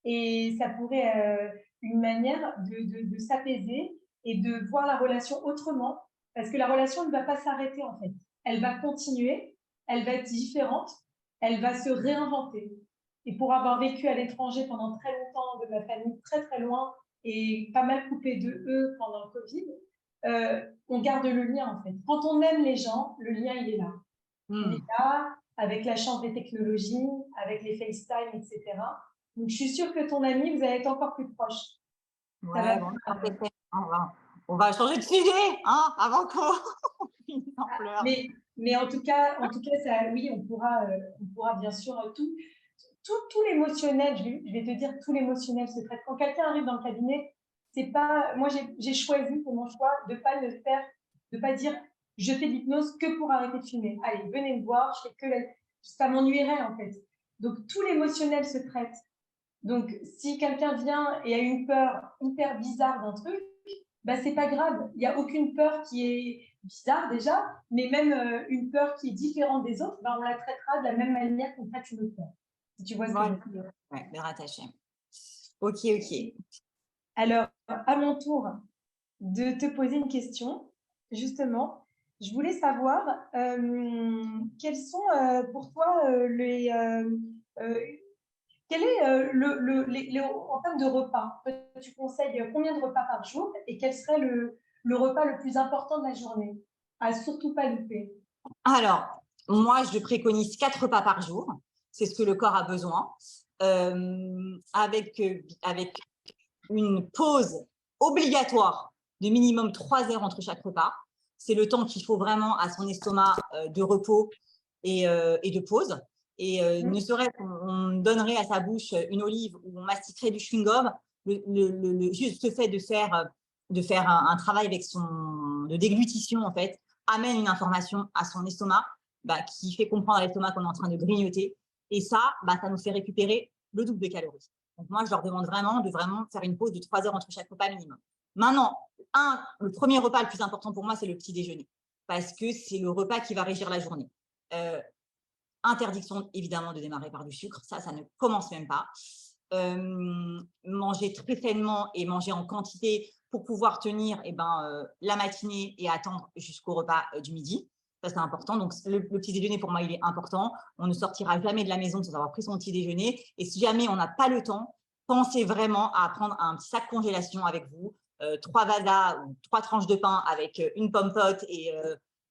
Et ça pourrait être une manière de s'apaiser et de voir la relation autrement. Parce que la relation ne va pas s'arrêter en fait. Elle va continuer, elle va être différente, elle va se réinventer. Et pour avoir vécu à l'étranger pendant très longtemps, de ma famille très très loin et pas mal coupée de eux pendant le Covid, on garde le lien en fait. Quand on aime les gens, le lien il est là. Il est là, avec la chance des technologies, avec les FaceTime, etc. Donc je suis sûre que ton ami, vous allez être encore plus proches. Ouais, bon, on va changer de sujet, hein, avant qu'on finisse en pleurs. Mais en tout cas, ça, oui, on pourra bien sûr tout l'émotionnel. Je vais te dire tout l'émotionnel se traite. Quand quelqu'un arrive dans le cabinet, c'est pas. Moi, j'ai choisi pour mon choix de pas le faire, de pas dire je fais l'hypnose que pour arrêter de fumer. Allez, venez me voir, je fais que ça m'ennuierait en fait. Donc tout l'émotionnel se traite. Donc si quelqu'un vient et a une peur hyper bizarre d'un truc, bah, c'est pas grave. Il n'y a aucune peur qui est bizarre déjà, mais même une peur qui est différente des autres, bah, on la traitera de la même manière qu'on traite une autre peur. Si tu vois ce que je veux dire. Oui, bien rattaché. Ok. Alors, à mon tour de te poser une question, justement, je voulais savoir quels sont pour toi quel est en termes de repas, tu conseilles combien de repas par jour et quel serait le repas le plus important de la journée à surtout pas louper? Alors, moi, je préconise 4 repas par jour. C'est ce que le corps a besoin. Avec une pause obligatoire de minimum 3 heures entre chaque repas. C'est le temps qu'il faut vraiment à son estomac de repos et de pause. Et ne serait-ce qu'on donnerait à sa bouche une olive ou on mastiquerait du chewing-gum, juste fait de faire un travail avec de déglutition, en fait, amène une information à son estomac qui fait comprendre à l'estomac qu'on est en train de grignoter. Et ça, ça nous fait récupérer le double de calories. Donc, moi, je leur demande vraiment de faire une pause de 3 heures entre chaque repas minimum. Maintenant, le premier repas le plus important pour moi, c'est le petit déjeuner, parce que c'est le repas qui va régir la journée. Interdiction, évidemment, de démarrer par du sucre. Ça ne commence même pas. Manger très sainement et manger en quantité pour pouvoir tenir la matinée et attendre jusqu'au repas du midi. Ça, c'est important. Donc, le petit déjeuner, pour moi, il est important. On ne sortira jamais de la maison sans avoir pris son petit déjeuner. Et si jamais on n'a pas le temps, pensez vraiment à prendre un petit sac congélation avec vous, 3 vasas ou 3 tranches de pain avec une pomme-pote et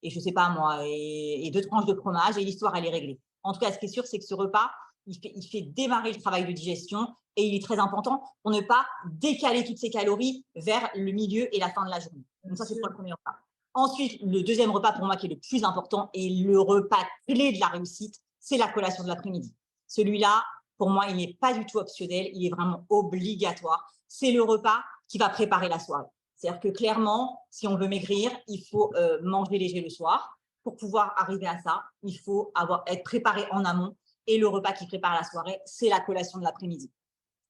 je ne sais pas moi, et 2 tranches de fromage, et l'histoire, elle est réglée. En tout cas, ce qui est sûr, c'est que ce repas, il fait démarrer le travail de digestion et il est très important pour ne pas décaler toutes ces calories vers le milieu et la fin de la journée. Donc ça, c'est pour le premier repas. Ensuite, le deuxième repas pour moi qui est le plus important et le repas clé de la réussite, c'est la collation de l'après-midi. Celui-là, pour moi, il n'est pas du tout optionnel, il est vraiment obligatoire. C'est le repas qui va préparer la soirée. C'est-à-dire que clairement, si on veut maigrir, il faut manger léger le soir. Pour pouvoir arriver à ça, il faut être préparé en amont. Et le repas qui prépare la soirée, c'est la collation de l'après-midi.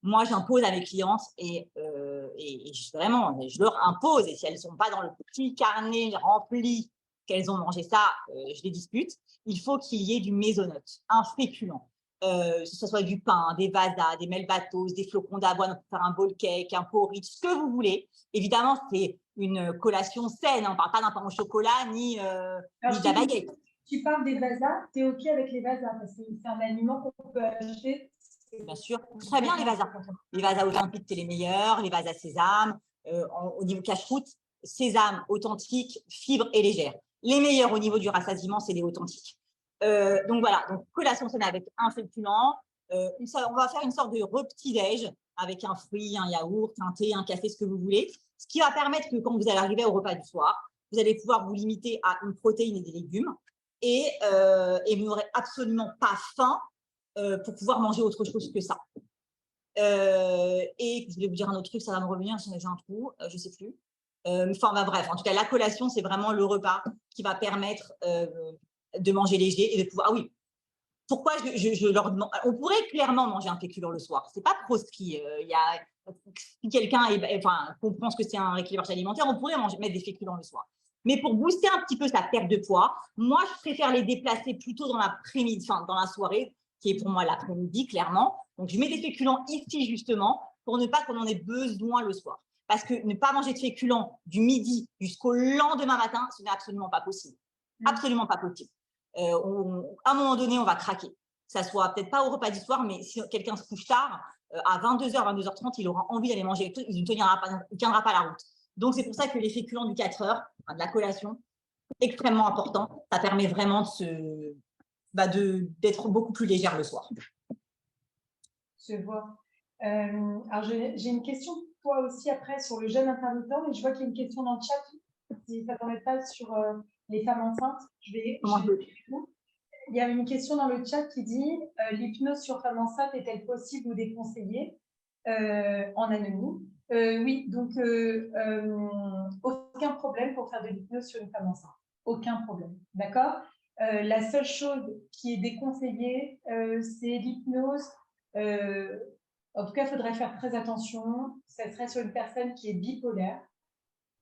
Moi, j'impose à mes clientes et vraiment, je leur impose. Et si elles ne sont pas dans le petit carnet rempli qu'elles ont mangé ça, je les dispute. Il faut qu'il y ait du mésonote, un féculent. Que ce soit du pain, des vasas, des melbatos, des flocons d'avoine pour faire un bowl cake, un porridge, ce que vous voulez. Évidemment, c'est une collation saine. On ne parle pas d'un pain au chocolat ni de la baguette. Tu parles des vasas, tu es OK avec les vasas parce que c'est un aliment qu'on peut acheter. Bien sûr, très bien les vasas. Les vasas authentiques, c'est les meilleurs. Les vasas sésame, au niveau cache-croûte, sésame authentique, fibre et légère. Les meilleurs au niveau du rassasiement, c'est les authentiques. Donc voilà, donc collation saine avec un féculent. On va faire une sorte de petit-déj avec un fruit, un yaourt, un thé, un café, ce que vous voulez. Ce qui va permettre que quand vous allez arriver au repas du soir, vous allez pouvoir vous limiter à une protéine et des légumes et vous n'aurez absolument pas faim pour pouvoir manger autre chose que ça. Et je voulais vous dire un autre truc, ça va me revenir, j'ai un trou, je ne sais plus. Bref, en tout cas, la collation, c'est vraiment le repas qui va permettre de manger léger et de pouvoir… Ah oui, pourquoi je leur demande… On pourrait clairement manger un féculent le soir. Ce n'est pas proscrit. Si quelqu'un comprend ce que c'est un rééquilibrage alimentaire, on pourrait mettre des féculents le soir. Mais pour booster un petit peu sa perte de poids, moi, je préfère les déplacer plutôt dans l'après-midi, dans la soirée, qui est pour moi l'après-midi, clairement. Donc, je mets des féculents ici, justement, pour ne pas qu'on en ait besoin le soir. Parce que ne pas manger de féculents du midi jusqu'au lendemain matin, ce n'est absolument pas possible. Absolument pas possible. À un moment donné, on va craquer. Ça soit peut-être pas au repas du soir, mais si quelqu'un se couche tard, à 22h, 22h30, il aura envie d'aller manger. Il ne tiendra pas la route. Donc, c'est pour ça que les féculents du 4 heures, enfin, de la collation, extrêmement important. Ça permet vraiment d'être beaucoup plus légère le soir. Je vois. Alors, j'ai une question pour toi aussi après sur le jeûne intermittent, mais je vois qu'il y a une question dans le chat. Si ça ne t'embête pas sur les femmes enceintes, il y a une question dans le chat qui dit l'hypnose sur femme enceinte est-elle possible ou déconseillée en anonyme? Oui, donc aucun problème pour faire de l'hypnose sur une femme enceinte. Aucun problème, d'accord? La seule chose qui est déconseillée, c'est l'hypnose. En tout cas, il faudrait faire très attention. Ça serait sur une personne qui est bipolaire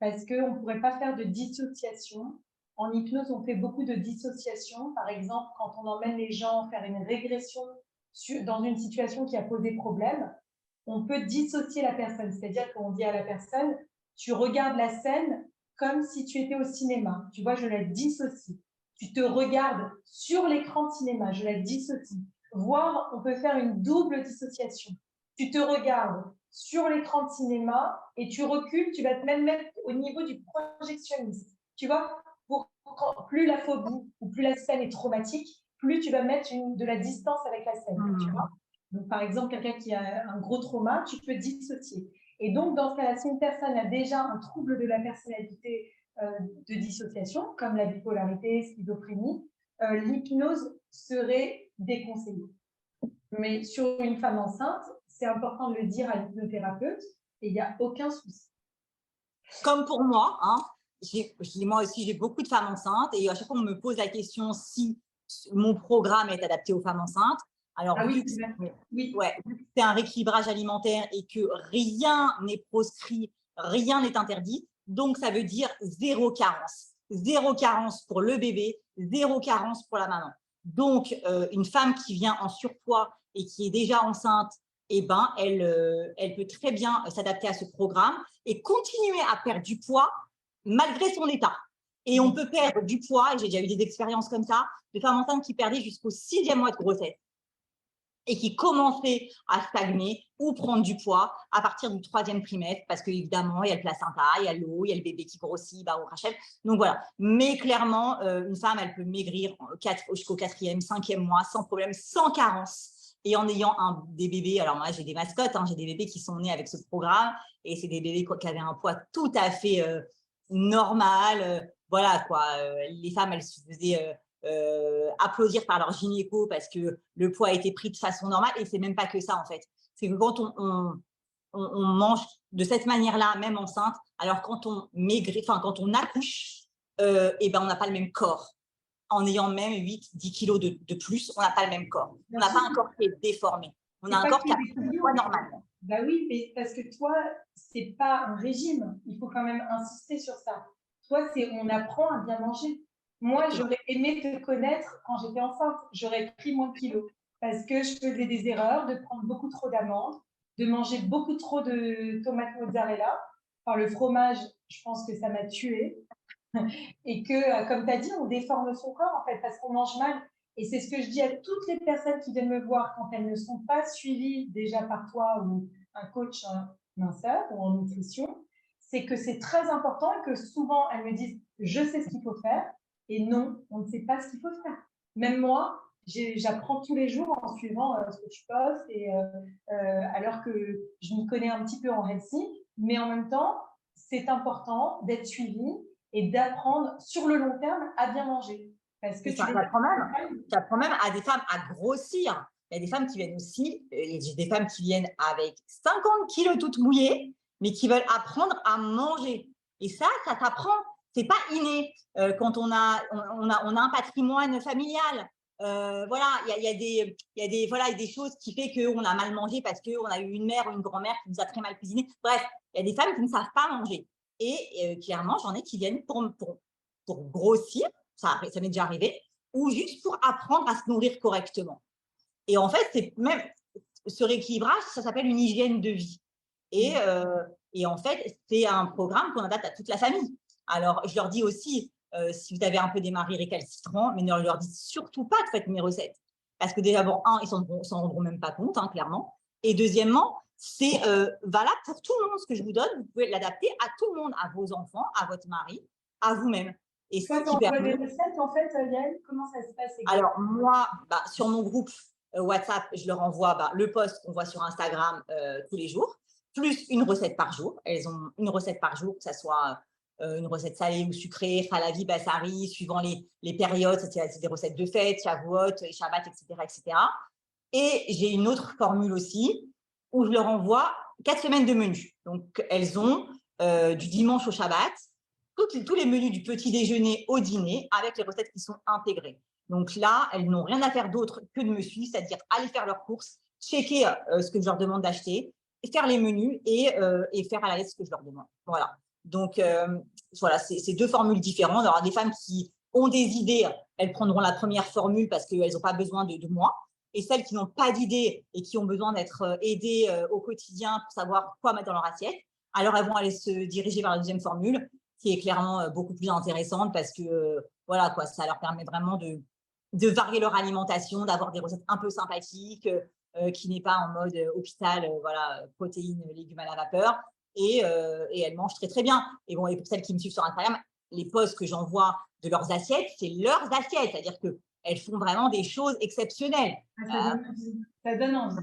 parce qu'on ne pourrait pas faire de dissociation. En hypnose, on fait beaucoup de dissociation. Par exemple, quand on emmène les gens faire une régression dans une situation qui a posé problème, on peut dissocier la personne. C'est-à-dire qu'on dit à la personne, tu regardes la scène comme si tu étais au cinéma. Tu vois, je la dissocie. Tu te regardes sur l'écran de cinéma, je la dissocie. Voire, on peut faire une double dissociation. Tu te regardes sur l'écran de cinéma et tu recules, tu vas te même mettre au niveau du projectionniste. Tu vois, plus la phobie ou plus la scène est traumatique, plus tu vas mettre de la distance avec la scène. Tu vois. Donc, par exemple, quelqu'un qui a un gros trauma, tu peux dissocier. Et donc, dans ce cas-là, si une personne a déjà un trouble de la personnalité de dissociation, comme la bipolarité, schizophrénie, l'hypnose serait déconseillée. Mais sur une femme enceinte, c'est important de le dire à l'hypnothérapeute et il n'y a aucun souci. Comme pour moi, hein, moi aussi, j'ai beaucoup de femmes enceintes et à chaque fois, on me pose la question si mon programme est adapté aux femmes enceintes. Alors, vu que c'est un rééquilibrage alimentaire et que rien n'est proscrit, rien n'est interdit, donc ça veut dire zéro carence. Zéro carence pour le bébé, zéro carence pour la maman. Donc, une femme qui vient en surpoids et qui est déjà enceinte, eh ben, elle peut très bien s'adapter à ce programme et continuer à perdre du poids malgré son état. Et on peut perdre du poids, et j'ai déjà eu des expériences comme ça, de femmes enceintes qui perdaient jusqu'au 6e mois de grossesse et qui commençaient à stagner ou prendre du poids à partir du 3e trimestre, parce qu'évidemment, il y a le placenta, il y a l'eau, il y a le bébé qui grossit, au Rachel. Donc voilà. Mais clairement, une femme, elle peut maigrir jusqu'au 4e, 5e mois sans problème, sans carence. Et en ayant des bébés, alors moi j'ai des mascottes, hein, j'ai des bébés qui sont nés avec ce programme et c'est des bébés qui avaient un poids tout à fait normal. Voilà quoi, les femmes elles se faisaient applaudir par leur gynéco parce que le poids a été pris de façon normale et c'est même pas que ça en fait. C'est que quand on mange de cette manière-là, même enceinte, alors quand on maigrit, enfin quand on accouche, et ben on n'a pas le même corps. En ayant même 8-10 kilos de plus, on n'a pas le même corps. On n'a pas un corps qui est déformé. On a un corps qui a un poids normal. Bah oui, mais parce que toi, c'est pas un régime. Il faut quand même insister sur ça. Toi, on apprend à bien manger. Moi, j'aurais aimé te connaître quand j'étais enceinte. J'aurais pris moins de kilos parce que je faisais des erreurs de prendre beaucoup trop d'amandes, de manger beaucoup trop de tomates mozzarella. Enfin, le fromage, je pense que ça m'a tuée. Et que, comme tu as dit, on déforme son corps en fait parce qu'on mange mal. Et c'est ce que je dis à toutes les personnes qui viennent me voir quand elles ne sont pas suivies déjà par toi ou un coach en minceur ou en nutrition, c'est que c'est très important et que souvent elles me disent « je sais ce qu'il faut faire » et non, on ne sait pas ce qu'il faut faire. Même moi, j'apprends tous les jours en suivant ce que tu postes et alors que je m'y connais un petit peu en healthy, mais en même temps, c'est important d'être suivi et d'apprendre sur le long terme à bien manger. Parce que tu apprends même à des femmes à grossir. Il y a des femmes qui viennent aussi, j'ai des femmes qui viennent avec 50 kilos toutes mouillées, mais qui veulent apprendre à manger. Et ça t'apprend. C'est pas inné. Quand on a un patrimoine familial, voilà, il y a des choses qui fait qu'on a mal mangé parce qu'on a eu une mère ou une grand-mère qui nous a très mal cuisiné. Bref, il y a des femmes qui ne savent pas manger. Et clairement, j'en ai qui viennent pour grossir, ça m'est déjà arrivé, ou juste pour apprendre à se nourrir correctement. Et en fait, c'est même ce rééquilibrage, ça s'appelle une hygiène de vie. Et en fait, c'est un programme qu'on adapte à toute la famille. Alors, je leur dis aussi, si vous avez un peu des maris récalcitrants, mais ne leur dites surtout pas de faites mes recettes. Parce que déjà, bon, ils ne s'en rendront même pas compte, hein, clairement. Et deuxièmement, c'est valable pour tout le monde. Ce que je vous donne, vous pouvez l'adapter à tout le monde, à vos enfants, à votre mari, à vous-même. Et Toi, tu envoies des recettes, en fait, Yael? Comment ça se passe exactement? Alors, moi, sur mon groupe WhatsApp, je leur envoie le post qu'on voit sur Instagram tous les jours, plus une recette par jour. Elles ont une recette par jour, que ce soit une recette salée ou sucrée, halavi, bassari, suivant les périodes, c'est des recettes de fête, Shavuot, Shabbat, etc., etc. Et j'ai une autre formule aussi où je leur envoie 4 semaines de menus. Donc, elles ont du dimanche au Shabbat, tous les menus du petit déjeuner au dîner avec les recettes qui sont intégrées. Donc là, elles n'ont rien à faire d'autre que de me suivre, c'est-à-dire aller faire leurs courses, checker ce que je leur demande d'acheter, faire les menus et faire à la lettre ce que je leur demande. Voilà. Donc, voilà, c'est 2 formules différentes. Alors, des femmes qui ont des idées, elles prendront la première formule parce qu'elles n'ont pas besoin de moi. Et celles qui n'ont pas d'idées et qui ont besoin d'être aidées au quotidien pour savoir quoi mettre dans leur assiette, alors elles vont aller se diriger vers la deuxième formule qui est clairement beaucoup plus intéressante parce que voilà, quoi, ça leur permet vraiment de varier leur alimentation, d'avoir des recettes un peu sympathiques, qui n'est pas en mode hôpital, voilà, protéines, légumes à la vapeur. Et elles mangent très, très bien. Et, bon, et pour celles qui me suivent sur Instagram, les posts que j'envoie de leurs assiettes, c'est leurs assiettes. C'est-à-dire qu'elles font vraiment des choses exceptionnelles. Ça donne envie.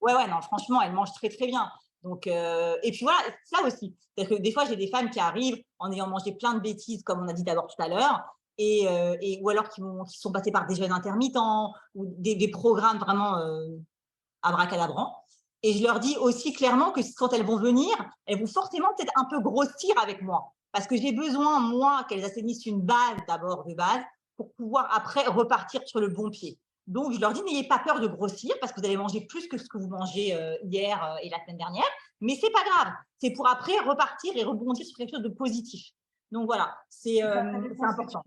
Ouais, non, franchement, elles mangent très, très bien. Donc, et puis voilà, ça aussi. C'est-à-dire que des fois, j'ai des femmes qui arrivent en ayant mangé plein de bêtises, comme on a dit d'abord tout à l'heure, ou alors qui sont passées par des jeûnes intermittents ou des programmes vraiment abracadabrants. Et je leur dis aussi clairement que quand elles vont venir, elles vont forcément peut-être un peu grossir avec moi. Parce que j'ai besoin, moi, qu'elles assainissent une base d'abord de base pour pouvoir après repartir sur le bon pied. Donc, je leur dis, n'ayez pas peur de grossir parce que vous allez manger plus que ce que vous mangez hier et la semaine dernière. Mais ce n'est pas grave. C'est pour après repartir et rebondir sur quelque chose de positif. Donc, voilà, c'est important.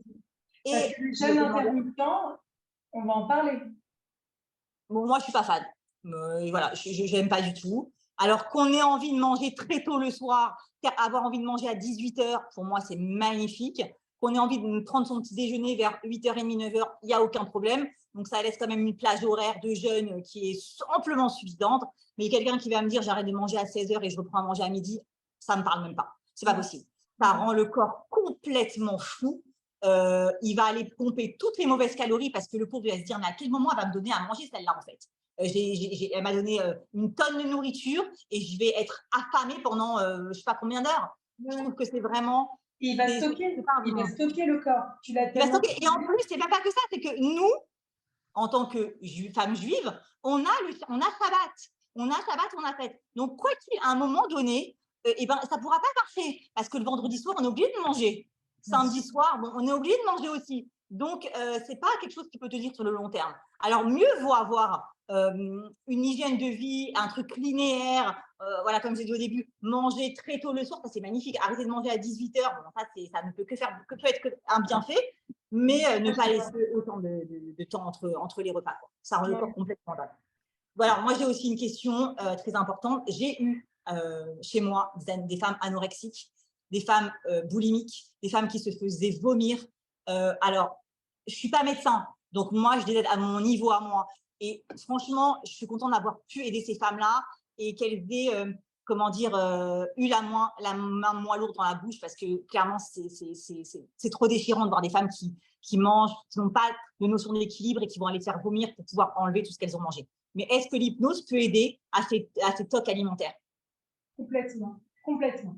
Et le jeûne intermittent, on va en parler. Bon, moi, je ne suis pas fan. Voilà, je n'aime pas du tout. Alors qu'on ait envie de manger très tôt le soir, avoir envie de manger à 18h, pour moi, c'est magnifique. Qu'on ait envie de prendre son petit déjeuner vers 8h30, 9h, il n'y a aucun problème. Donc, ça laisse quand même une plage horaire de jeûne qui est amplement suffisante. Mais quelqu'un qui va me dire j'arrête de manger à 16h et je reprends à manger à midi, ça ne me parle même pas. Ce n'est pas possible. Ça rend le corps complètement fou. Il va aller pomper toutes les mauvaises calories parce que le pauvre va se dire mais à quel moment elle va me donner à manger celle-là en fait. Elle m'a donné une tonne de nourriture et je vais être affamée pendant je ne sais pas combien d'heures. Je trouve que c'est vraiment… Il va stocker le corps. Il va stocker. Et en plus, c'est pas que ça, c'est que nous, en tant que femmes juives, on a Shabbat. On a Shabbat, on a fête. Donc, quoi qu'il à un moment donné, ça ne pourra pas marcher parce que le vendredi soir, on est obligé de manger. Samedi soir, bon, on est obligé de manger aussi. Donc, ce n'est pas quelque chose qui peut te dire sur le long terme. Alors, mieux vaut avoir une hygiène de vie, un truc linéaire, voilà, comme j'ai dit au début, manger très tôt le soir, ça c'est magnifique. Arrêter de manger à 18h, bon, ça ne peut que être un bienfait, mais ne pas laisser autant de temps entre les repas. Quoi. Ça rend le corps complètement dingue. Voilà, moi j'ai aussi une question très importante. J'ai eu chez moi des femmes anorexiques, des femmes boulimiques, des femmes qui se faisaient vomir. Alors, je ne suis pas médecin, donc moi je les aide à mon niveau à moi. Et franchement, je suis contente d'avoir pu aider ces femmes-là et qu'elles aient, eu la main moins lourde dans la bouche parce que clairement, c'est trop déchirant de voir des femmes qui mangent, qui n'ont pas de notion d'équilibre et qui vont aller faire vomir pour pouvoir enlever tout ce qu'elles ont mangé. Mais est-ce que l'hypnose peut aider à ces tocs alimentaires? Complètement, complètement.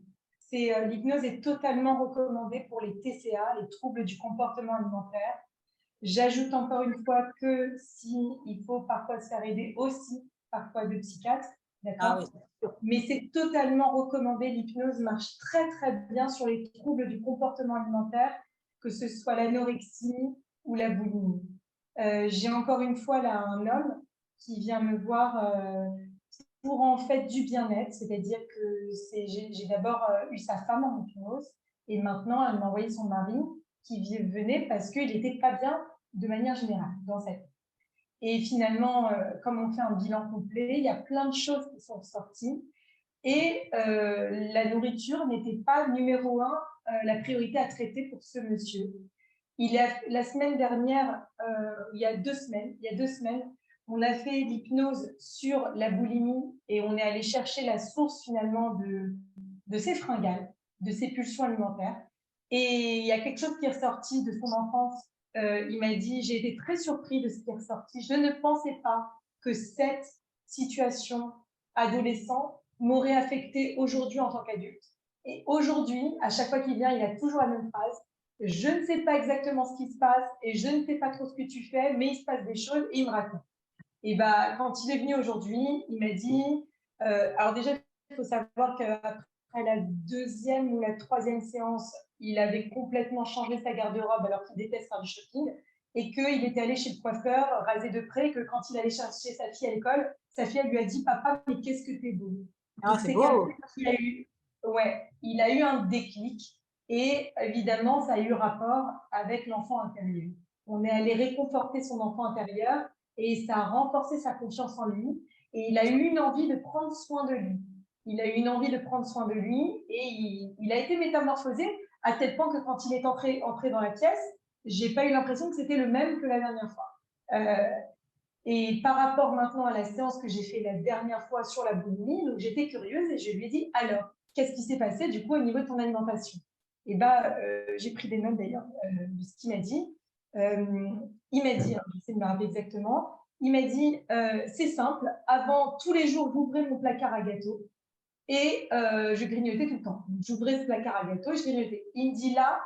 L'hypnose est totalement recommandée pour les TCA, les troubles du comportement alimentaire. J'ajoute encore une fois que il faut parfois se faire aider aussi, parfois de psychiatres, d'accord ? Mais c'est totalement recommandé. L'hypnose marche très, très bien sur les troubles du comportement alimentaire, que ce soit l'anorexie ou la boulimie. J'ai encore une fois là un homme qui vient me voir pour en fait du bien-être, c'est-à-dire que j'ai d'abord eu sa femme en hypnose et maintenant elle m'a envoyé son mari qui venait parce qu'il n'était pas bien de manière générale dans sa vie. Et finalement, comme on fait un bilan complet, il y a plein de choses qui sont sorties et la nourriture n'était pas numéro 1, la priorité à traiter pour ce monsieur. La semaine dernière, il y a deux semaines, on a fait l'hypnose sur la boulimie et on est allé chercher la source finalement de ces fringales, de ces pulsions alimentaires. Et il y a quelque chose qui est ressorti de son enfance. Il m'a dit, j'ai été très surpris de ce qui est ressorti. Je ne pensais pas que cette situation adolescente m'aurait affecté aujourd'hui en tant qu'adulte. Et aujourd'hui, à chaque fois qu'il vient, il a toujours la même phrase. Je ne sais pas exactement ce qui se passe et je ne sais pas trop ce que tu fais, mais il se passe des choses et il me raconte. Et bah, quand il est venu aujourd'hui, il m'a dit, alors déjà, il faut savoir qu'après la deuxième ou la troisième séance, il avait complètement changé sa garde-robe alors qu'il déteste faire du shopping et qu'il était allé chez le coiffeur, rasé de près, que quand il allait chercher sa fille à l'école, sa fille elle lui a dit, papa, mais qu'est-ce que t'es beau. Ah, c'est beau. Il a eu un déclic et évidemment, ça a eu rapport avec l'enfant intérieur. On est allé réconforter son enfant intérieur et ça a renforcé sa confiance en lui et il a eu une envie de prendre soin de lui. Il a eu une envie de prendre soin de lui et il a été métamorphosé à tel point que quand il est entré dans la pièce, j'ai pas eu l'impression que c'était le même que la dernière fois. Et par rapport maintenant à la séance que j'ai fait la dernière fois sur la boulimie, donc j'étais curieuse et je lui ai dit, alors, qu'est-ce qui s'est passé du coup au niveau de ton alimentation? Et bah, j'ai pris des notes d'ailleurs de ce qu'il m'a dit. Il m'a dit, j'essaie de me rappeler exactement, il m'a dit, c'est simple, avant tous les jours, j'ouvrais mon placard à gâteaux et je grignotais tout le temps. J'ouvrais ce placard à gâteaux et je grignotais. Il me dit là,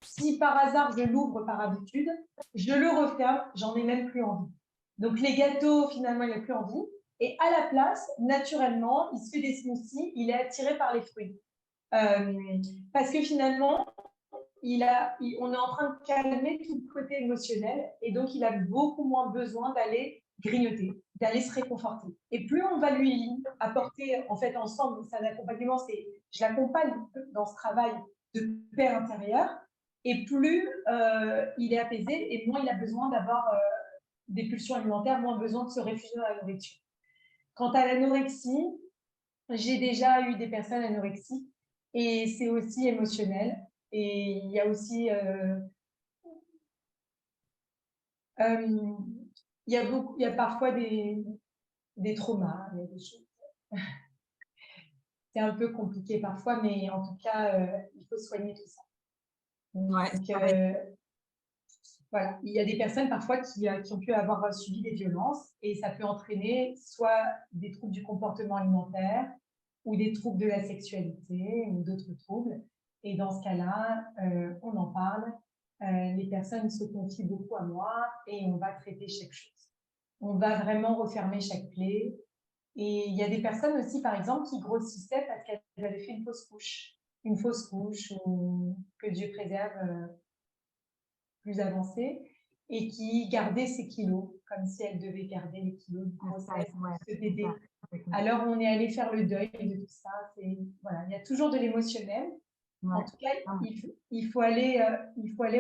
si par hasard je l'ouvre par habitude, je le referme, j'en ai même plus envie. Donc les gâteaux, finalement, il n'a plus envie. Et à la place, naturellement, il se fait des smoothies, il est attiré par les fruits. Parce que finalement, on est en train de calmer tout le côté émotionnel et donc il a beaucoup moins besoin d'aller grignoter, d'aller se réconforter. Et plus on va lui apporter, en fait, ensemble, c'est un accompagnement, je l'accompagne dans ce travail de paix intérieure, et plus il est apaisé et moins il a besoin d'avoir des pulsions alimentaires, moins besoin de se réfugier dans la nourriture. Quant à l'anorexie, j'ai déjà eu des personnes anorexiques et c'est aussi émotionnel. Et il y a aussi il y a parfois des traumas, il y a des choses. C'est un peu compliqué parfois, mais en tout cas, il faut soigner tout ça. Ouais, donc, voilà, il y a des personnes parfois qui ont pu avoir subi des violences et ça peut entraîner soit des troubles du comportement alimentaire ou des troubles de la sexualité ou d'autres troubles. Et dans ce cas-là, on en parle. Les personnes se confient beaucoup à moi et on va traiter chaque chose. On va vraiment refermer chaque plaie. Et il y a des personnes aussi, par exemple, qui grossissaient parce qu'elles avaient fait une fausse couche. Une fausse couche ou que Dieu préserve plus avancée et qui gardait ses kilos, comme si elle devait garder les kilos de grossesse, ce bébé. Alors, on est allé faire le deuil de tout ça. Voilà, il y a toujours de l'émotionnel. En tout cas, il faut aller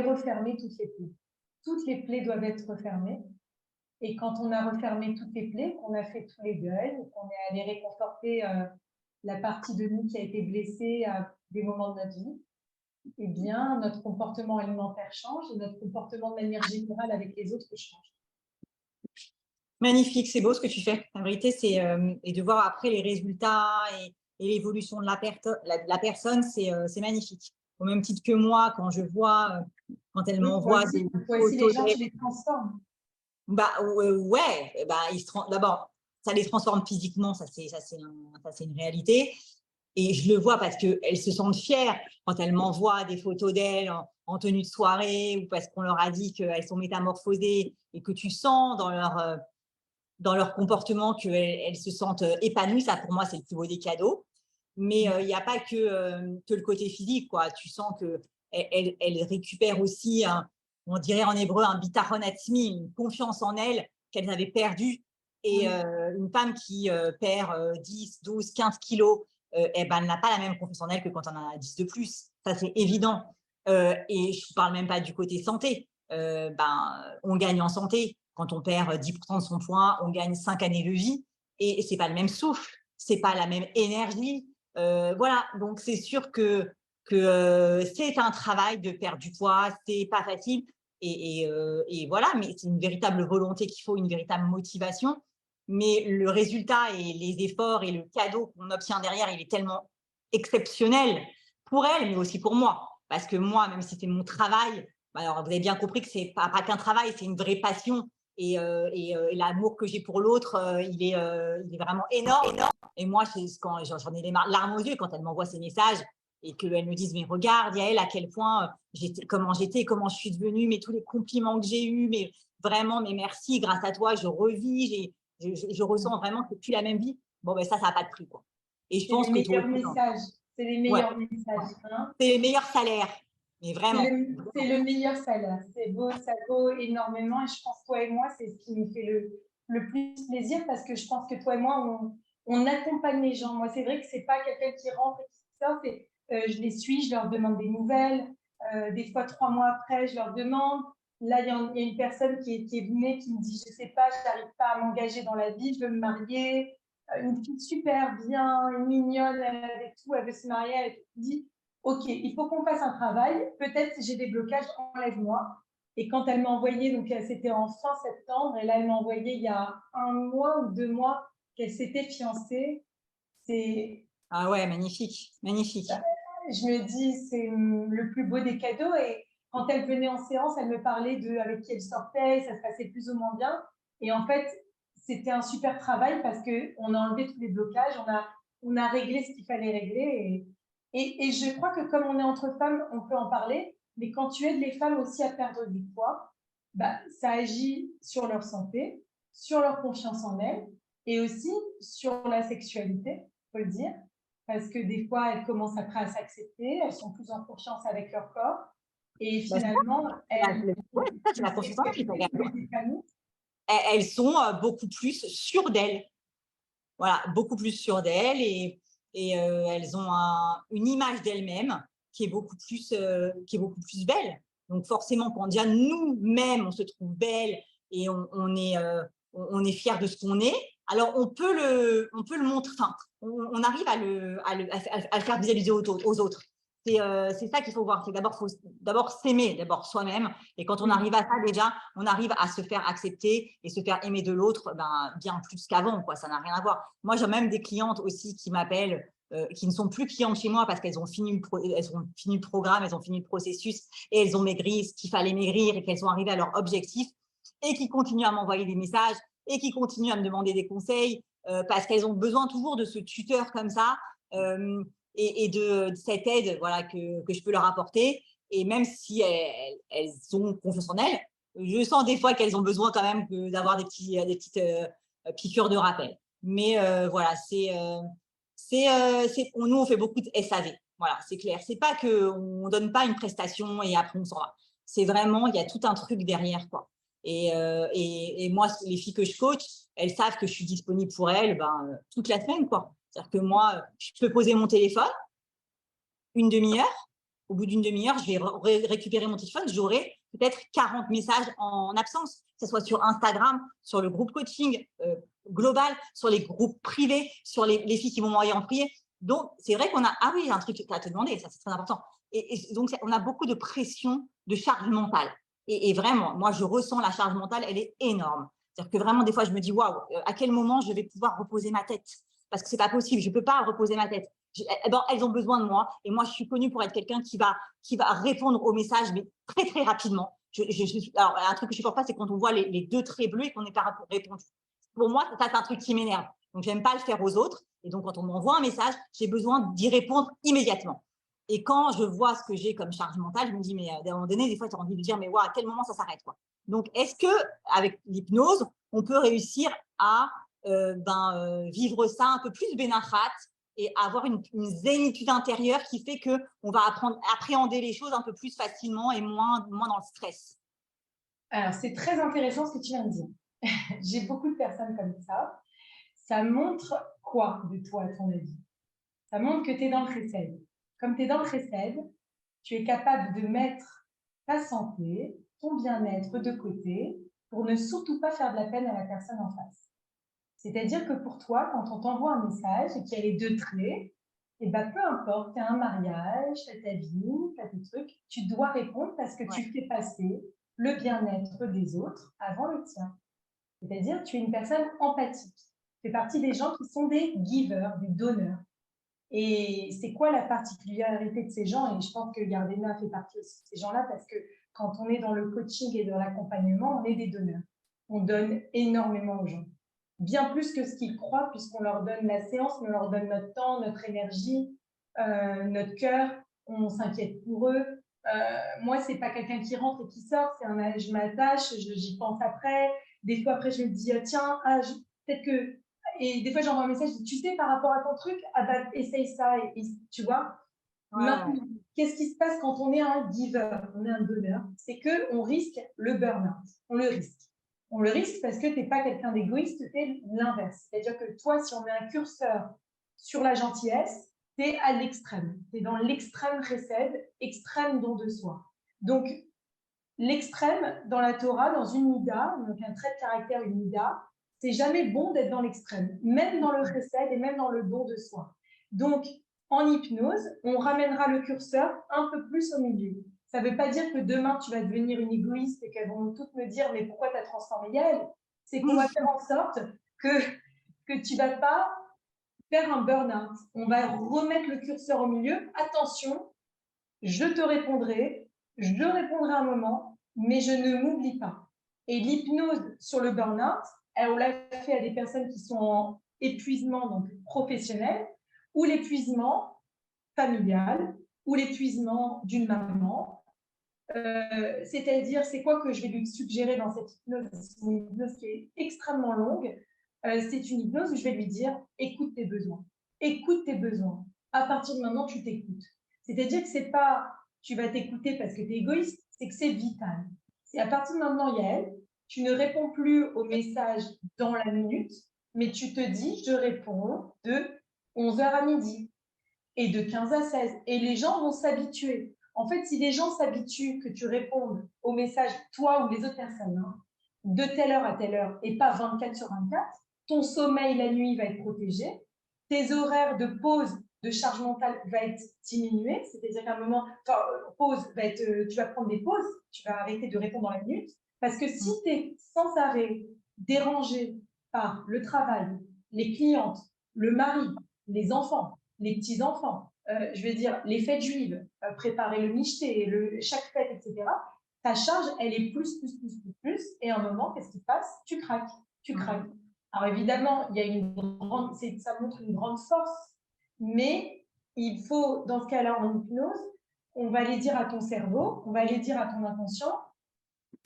refermer toutes les plaies. Toutes les plaies doivent être refermées. Et quand on a refermé toutes les plaies, qu'on a fait tous les deuils, qu'on est allé réconforter la partie de nous qui a été blessée à des moments de notre vie, eh bien, notre comportement alimentaire change et notre comportement de manière générale avec les autres change. Magnifique, c'est beau ce que tu fais. La vérité, c'est et de voir après les résultats et l'évolution de la personne, c'est magnifique. Au même titre que moi, quand je vois, quand elle m'envoie des photos, les gens, tu les transformes. Bah ouais, bah, d'abord, ça les transforme physiquement, ça c'est une réalité. Et je le vois parce qu'elles se sentent fières quand elles m'envoient des photos d'elles en tenue de soirée ou parce qu'on leur a dit qu'elles sont métamorphosées et que tu sens dans leur comportement qu'elles se sentent épanouies. Ça, pour moi, c'est le plus beau des cadeaux. Mais il n'y a pas que le côté physique, quoi. Tu sens qu'elles récupèrent aussi, on dirait en hébreu, un bitachon atzmi, une confiance en elles qu'elles avaient perdue. Et une femme qui perd 10, 12, 15 kilos, eh ben, elle n'a pas la même confiance en elle que quand on en a 10 de plus. Ça, c'est évident. Et je ne parle même pas du côté santé. On gagne en santé. Quand on perd 10% de son poids, on gagne 5 années de vie. Et ce n'est pas le même souffle, ce n'est pas la même énergie. Voilà, donc c'est sûr que c'est un travail de perdre du poids, c'est pas facile. Et voilà, mais c'est une véritable volonté qu'il faut, une véritable motivation. Mais le résultat et les efforts et le cadeau qu'on obtient derrière, il est tellement exceptionnel pour elle, mais aussi pour moi. Parce que moi, même si c'est mon travail, alors vous avez bien compris que c'est pas qu'un travail, c'est une vraie passion. Et l'amour que j'ai pour l'autre, il est vraiment énorme. Et moi, quand j'en ai les larmes aux yeux quand elle m'envoie ces messages et qu'elle me dise, mais regarde, Yael, à quel point comment j'étais, comment je suis devenue, mais tous les compliments que j'ai eus, mais vraiment, mais merci, grâce à toi, je revis, je ressens vraiment que c'est plus la même vie. Bon, ben ça n'a pas de prix, quoi. Et je C'est les pense que toi meilleurs aussi, messages. C'est les ouais, meilleurs messages. Hein. c'est les meilleurs salaires, mais vraiment. C'est le meilleur salaire. C'est beau, ça vaut énormément. Et je pense, toi et moi, c'est ce qui nous fait le plus plaisir parce que je pense que toi et moi, on accompagne les gens. Moi, c'est vrai que c'est pas quelqu'un qui rentre et qui sort. Je les suis, je leur demande des nouvelles. Des fois, 3 mois après, je leur demande. Là, il y a une personne qui est venue qui me dit, je sais pas, je n'arrive pas à m'engager dans la vie, je veux me marier. Une fille super bien, mignonne, avec tout, elle veut se marier, elle dit, OK, il faut qu'on fasse un travail. Peut-être si j'ai des blocages, enlève-moi. Et quand elle m'a envoyé, donc c'était en fin septembre, et là elle m'a envoyé il y a 1 mois ou 2 mois qu'elle s'était fiancée. Ah ouais, magnifique, magnifique. Je me dis, c'est le plus beau des cadeaux. Et quand elle venait en séance, elle me parlait de avec qui elle sortait, ça se passait plus ou moins bien. Et en fait, c'était un super travail parce qu'on a enlevé tous les blocages, on a réglé ce qu'il fallait régler. Et je crois que comme on est entre femmes, on peut en parler. Mais quand tu aides les femmes aussi à perdre du poids, bah, ça agit sur leur santé, sur leur confiance en elles et aussi sur la sexualité, faut le dire. Parce que des fois, elles commencent après à s'accepter, elles sont plus en confiance avec leur corps. Et Bah, finalement, elles c'est la confiance en elles. Elles sont beaucoup plus sûres d'elles. Voilà, beaucoup plus sûres d'elles et elles ont une image d'elles-mêmes qui est beaucoup plus belle. Donc forcément, quand déjà nous-mêmes, on se trouve belle et on est fiers de ce qu'on est, alors on peut le montrer, enfin, on arrive à le faire visualiser aux autres. C'est ça qu'il faut voir, c'est faut d'abord s'aimer, d'abord soi-même. Et quand on arrive à ça, déjà, on arrive à se faire accepter et se faire aimer de l'autre bien plus qu'avant, quoi. Ça n'a rien à voir. Moi, j'ai même des clientes aussi qui m'appellent, qui ne sont plus clientes chez moi parce qu'elles ont fini le programme, elles ont fini le processus et elles ont maigri ce qu'il fallait maigrir et qu'elles sont arrivées à leur objectif et qui continuent à m'envoyer des messages et qui continuent à me demander des conseils parce qu'elles ont besoin toujours de ce tuteur comme ça. Et de cette aide voilà, que je peux leur apporter. Et même si elles ont confiance en elles, je sens des fois qu'elles ont besoin quand même d'avoir des petites piqûres de rappel. Mais voilà, nous, on fait beaucoup de SAV. Voilà, c'est clair. C'est pas qu'on ne donne pas une prestation et après on s'en va. C'est vraiment, il y a tout un truc derrière, quoi. Et moi, les filles que je coach, elles savent que je suis disponible pour elles toute la semaine, quoi. C'est-à-dire que moi, je peux poser mon téléphone une demi-heure. Au bout d'une demi-heure, je vais récupérer mon téléphone. J'aurai peut-être 40 messages en absence, que ce soit sur Instagram, sur le groupe coaching global, sur les groupes privés, sur les filles qui vont m'envoyer en privé. Donc, c'est vrai qu'on a… Ah oui, j'ai un truc à te demander, ça c'est très important. Et donc, on a beaucoup de pression, de charge mentale. Et vraiment, moi, je ressens la charge mentale, elle est énorme. C'est-à-dire que vraiment, des fois, je me dis, waouh, à quel moment je vais pouvoir reposer ma tête? Parce que c'est pas possible, je ne peux pas reposer ma tête. Elles ont besoin de moi et moi je suis connue pour être quelqu'un qui va répondre aux messages mais très très rapidement. Alors un truc que je ne supporte pas, c'est quand on voit les 2 traits bleus et qu'on n'est pas répondu. Pour moi, ça c'est un truc qui m'énerve. Donc j'aime pas le faire aux autres et donc quand on m'envoie un message, j'ai besoin d'y répondre immédiatement. Et quand je vois ce que j'ai comme charge mentale, je me dis mais à un moment donné, des fois tu as envie de dire mais ouais, à quel moment ça s'arrête, quoi. Donc est-ce que avec l'hypnose, on peut réussir à vivre ça un peu plus bénachat et avoir une zénitude intérieure qui fait qu'on va apprendre à appréhender les choses un peu plus facilement et moins dans le stress? Alors, c'est très intéressant ce que tu viens de dire. J'ai beaucoup de personnes comme ça. Ça montre quoi de toi, à ton avis? Ça montre que tu es dans le chesed. Comme tu es dans le chesed, tu es capable de mettre ta santé, ton bien-être de côté pour ne surtout pas faire de la peine à la personne en face. C'est-à-dire que pour toi, quand on t'envoie un message et qu'il y a les 2 traits, et peu importe, tu as un mariage, tu as ta vie, tu as tes trucs, tu dois répondre parce que tu fais passer le bien-être des autres avant le tien. C'est-à-dire, tu es une personne empathique. Tu fais partie des gens qui sont des givers, des donneurs. Et c'est quoi la particularité de ces gens? Et je pense que Gardena fait partie aussi de ces gens-là parce que quand on est dans le coaching et dans l'accompagnement, on est des donneurs. On donne énormément aux gens. Bien plus que ce qu'ils croient, puisqu'on leur donne la séance, on leur donne notre temps, notre énergie, notre cœur, on s'inquiète pour eux. Moi, c'est pas quelqu'un qui rentre et qui sort, je m'attache, j'y pense après. Des fois, après, je me dis, tiens, peut-être que. Et des fois, j'envoie un message, je dis, tu sais, par rapport à ton truc, ah bah, essaye ça, et tu vois. Ouais. Maintenant, qu'est-ce qui se passe quand on est un giver, on est un donneur? C'est qu'on risque le burn-out. On le risque. On le risque parce que tu n'es pas quelqu'un d'égoïste, tu es l'inverse. C'est-à-dire que toi, si on met un curseur sur la gentillesse, tu es à l'extrême. Tu es dans l'extrême recède, extrême don de soi. Donc, l'extrême dans la Torah, dans une mida, donc un trait de caractère, une mida, c'est jamais bon d'être dans l'extrême, même dans le recède et même dans le don de soi. Donc, en hypnose, on ramènera le curseur un peu plus au milieu. Ça ne veut pas dire que demain, tu vas devenir une égoïste et qu'elles vont toutes me dire « mais pourquoi tu as transformé Yael ?» C'est qu'on va faire en sorte que tu ne vas pas faire un burn-out. On va remettre le curseur au milieu. Attention, je te répondrai, je répondrai à un moment, mais je ne m'oublie pas. Et l'hypnose sur le burn-out, on l'a fait à des personnes qui sont en épuisement donc professionnel, ou l'épuisement familial, ou l'épuisement d'une maman. C'est-à-dire, c'est quoi que je vais lui suggérer dans cette hypnose? C'est une hypnose qui est extrêmement longue. C'est une hypnose où je vais lui dire, écoute tes besoins. Écoute tes besoins. À partir de maintenant, tu t'écoutes. C'est-à-dire que c'est pas tu vas t'écouter parce que tu es égoïste, c'est que c'est vital. C'est à partir de maintenant, Yael, tu ne réponds plus aux messages dans la minute, mais tu te dis, je réponds de 11h à midi et de 15 à 16. Et les gens vont s'habituer. En fait, si les gens s'habituent que tu répondes aux messages, toi ou les autres personnes, hein, de telle heure à telle heure et pas 24 sur 24, ton sommeil la nuit va être protégé, tes horaires de pause de charge mentale va être diminué, c'est-à-dire qu'à un moment, pause va être, tu vas prendre des pauses, tu vas arrêter de répondre dans la minute, parce que si tu es sans arrêt dérangé par le travail, les clientes, le mari, les enfants, les petits-enfants, je veux dire, les fêtes juives, préparer le michté, chaque fête, etc., ta charge, elle est plus, et à un moment, qu'est-ce qui se passe? Tu craques, tu craques. Alors évidemment, il y a ça montre une grande force, mais il faut, dans ce cas-là, en hypnose, on va aller dire à ton cerveau, on va aller dire à ton inconscient,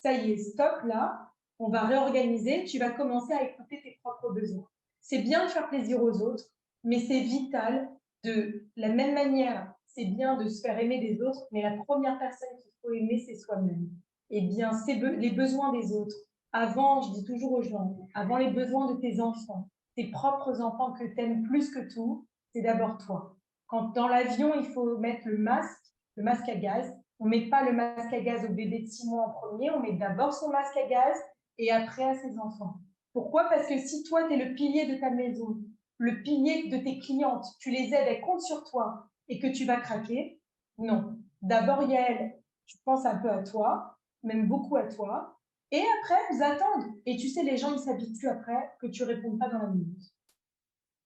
ça y est, stop là, on va réorganiser, tu vas commencer à écouter tes propres besoins. C'est bien de faire plaisir aux autres, mais c'est vital de la même manière, c'est bien de se faire aimer des autres, mais la première personne qu'il faut aimer, c'est soi-même. Eh bien, c'est les besoins des autres. Avant, je dis toujours aux gens, avant les besoins de tes enfants, tes propres enfants que tu aimes plus que tout, c'est d'abord toi. Quand dans l'avion, il faut mettre le masque à gaz, on ne met pas le masque à gaz au bébé de 6 mois en premier, on met d'abord son masque à gaz et après à ses enfants. Pourquoi? Parce que si toi, tu es le pilier de ta maison, le pilier de tes clientes, tu les aides, elles comptent sur toi et que tu vas craquer, non. D'abord, Yael, tu penses un peu à toi, même beaucoup à toi, et après, vous attendent. Et tu sais, les gens, ils s'habituent après que tu ne réponds pas dans la minute.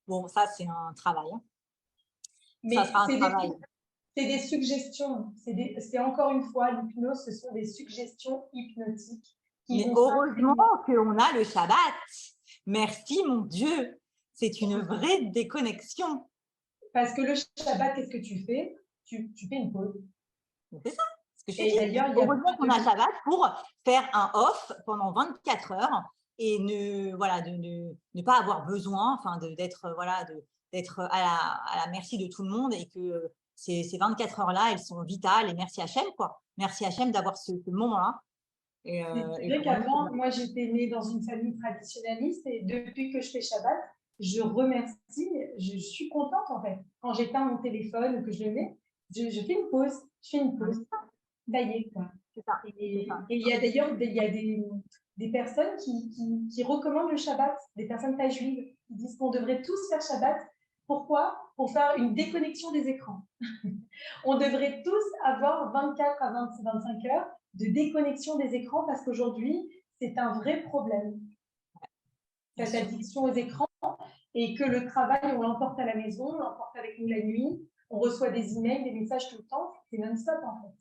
Bon, ça, c'est un travail. Hein. Mais ça sera un travail. C'est des suggestions. C'est encore une fois, l'hypnose, ce sont des suggestions hypnotiques. Mais heureusement qu'on a le Shabbat. Merci, mon Dieu. C'est une vraie déconnexion. Parce que le Shabbat, qu'est-ce que tu fais? Tu fais une pause. C'est ça. Ce que je Et d'ailleurs, heureusement qu'on a le Shabbat pour faire un off pendant 24 heures et ne pas avoir besoin d'être à la merci de tout le monde et que ces 24 heures-là, elles sont vitales. Et merci Hachem, quoi. Merci Hachem d'avoir ce moment-là. C'est vrai qu'avant, moi, j'étais née dans une famille traditionnaliste et depuis que je fais Shabbat, je remercie, je suis contente en fait. Quand j'éteins mon téléphone ou que je le mets, je fais une pause. Je fais une pause. D'ailleurs, quoi. C'est ça. Et il y a d'ailleurs des personnes qui recommandent le Shabbat, des personnes pas juives, qui disent qu'on devrait tous faire Shabbat. Pourquoi? Pour faire une déconnexion des écrans. On devrait tous avoir 24 à 25 heures de déconnexion des écrans parce qu'aujourd'hui, c'est un vrai problème, cette addiction aux écrans, et que le travail, on l'emporte à la maison, on l'emporte avec nous la nuit, on reçoit des emails, des messages tout le temps, c'est non-stop en fait,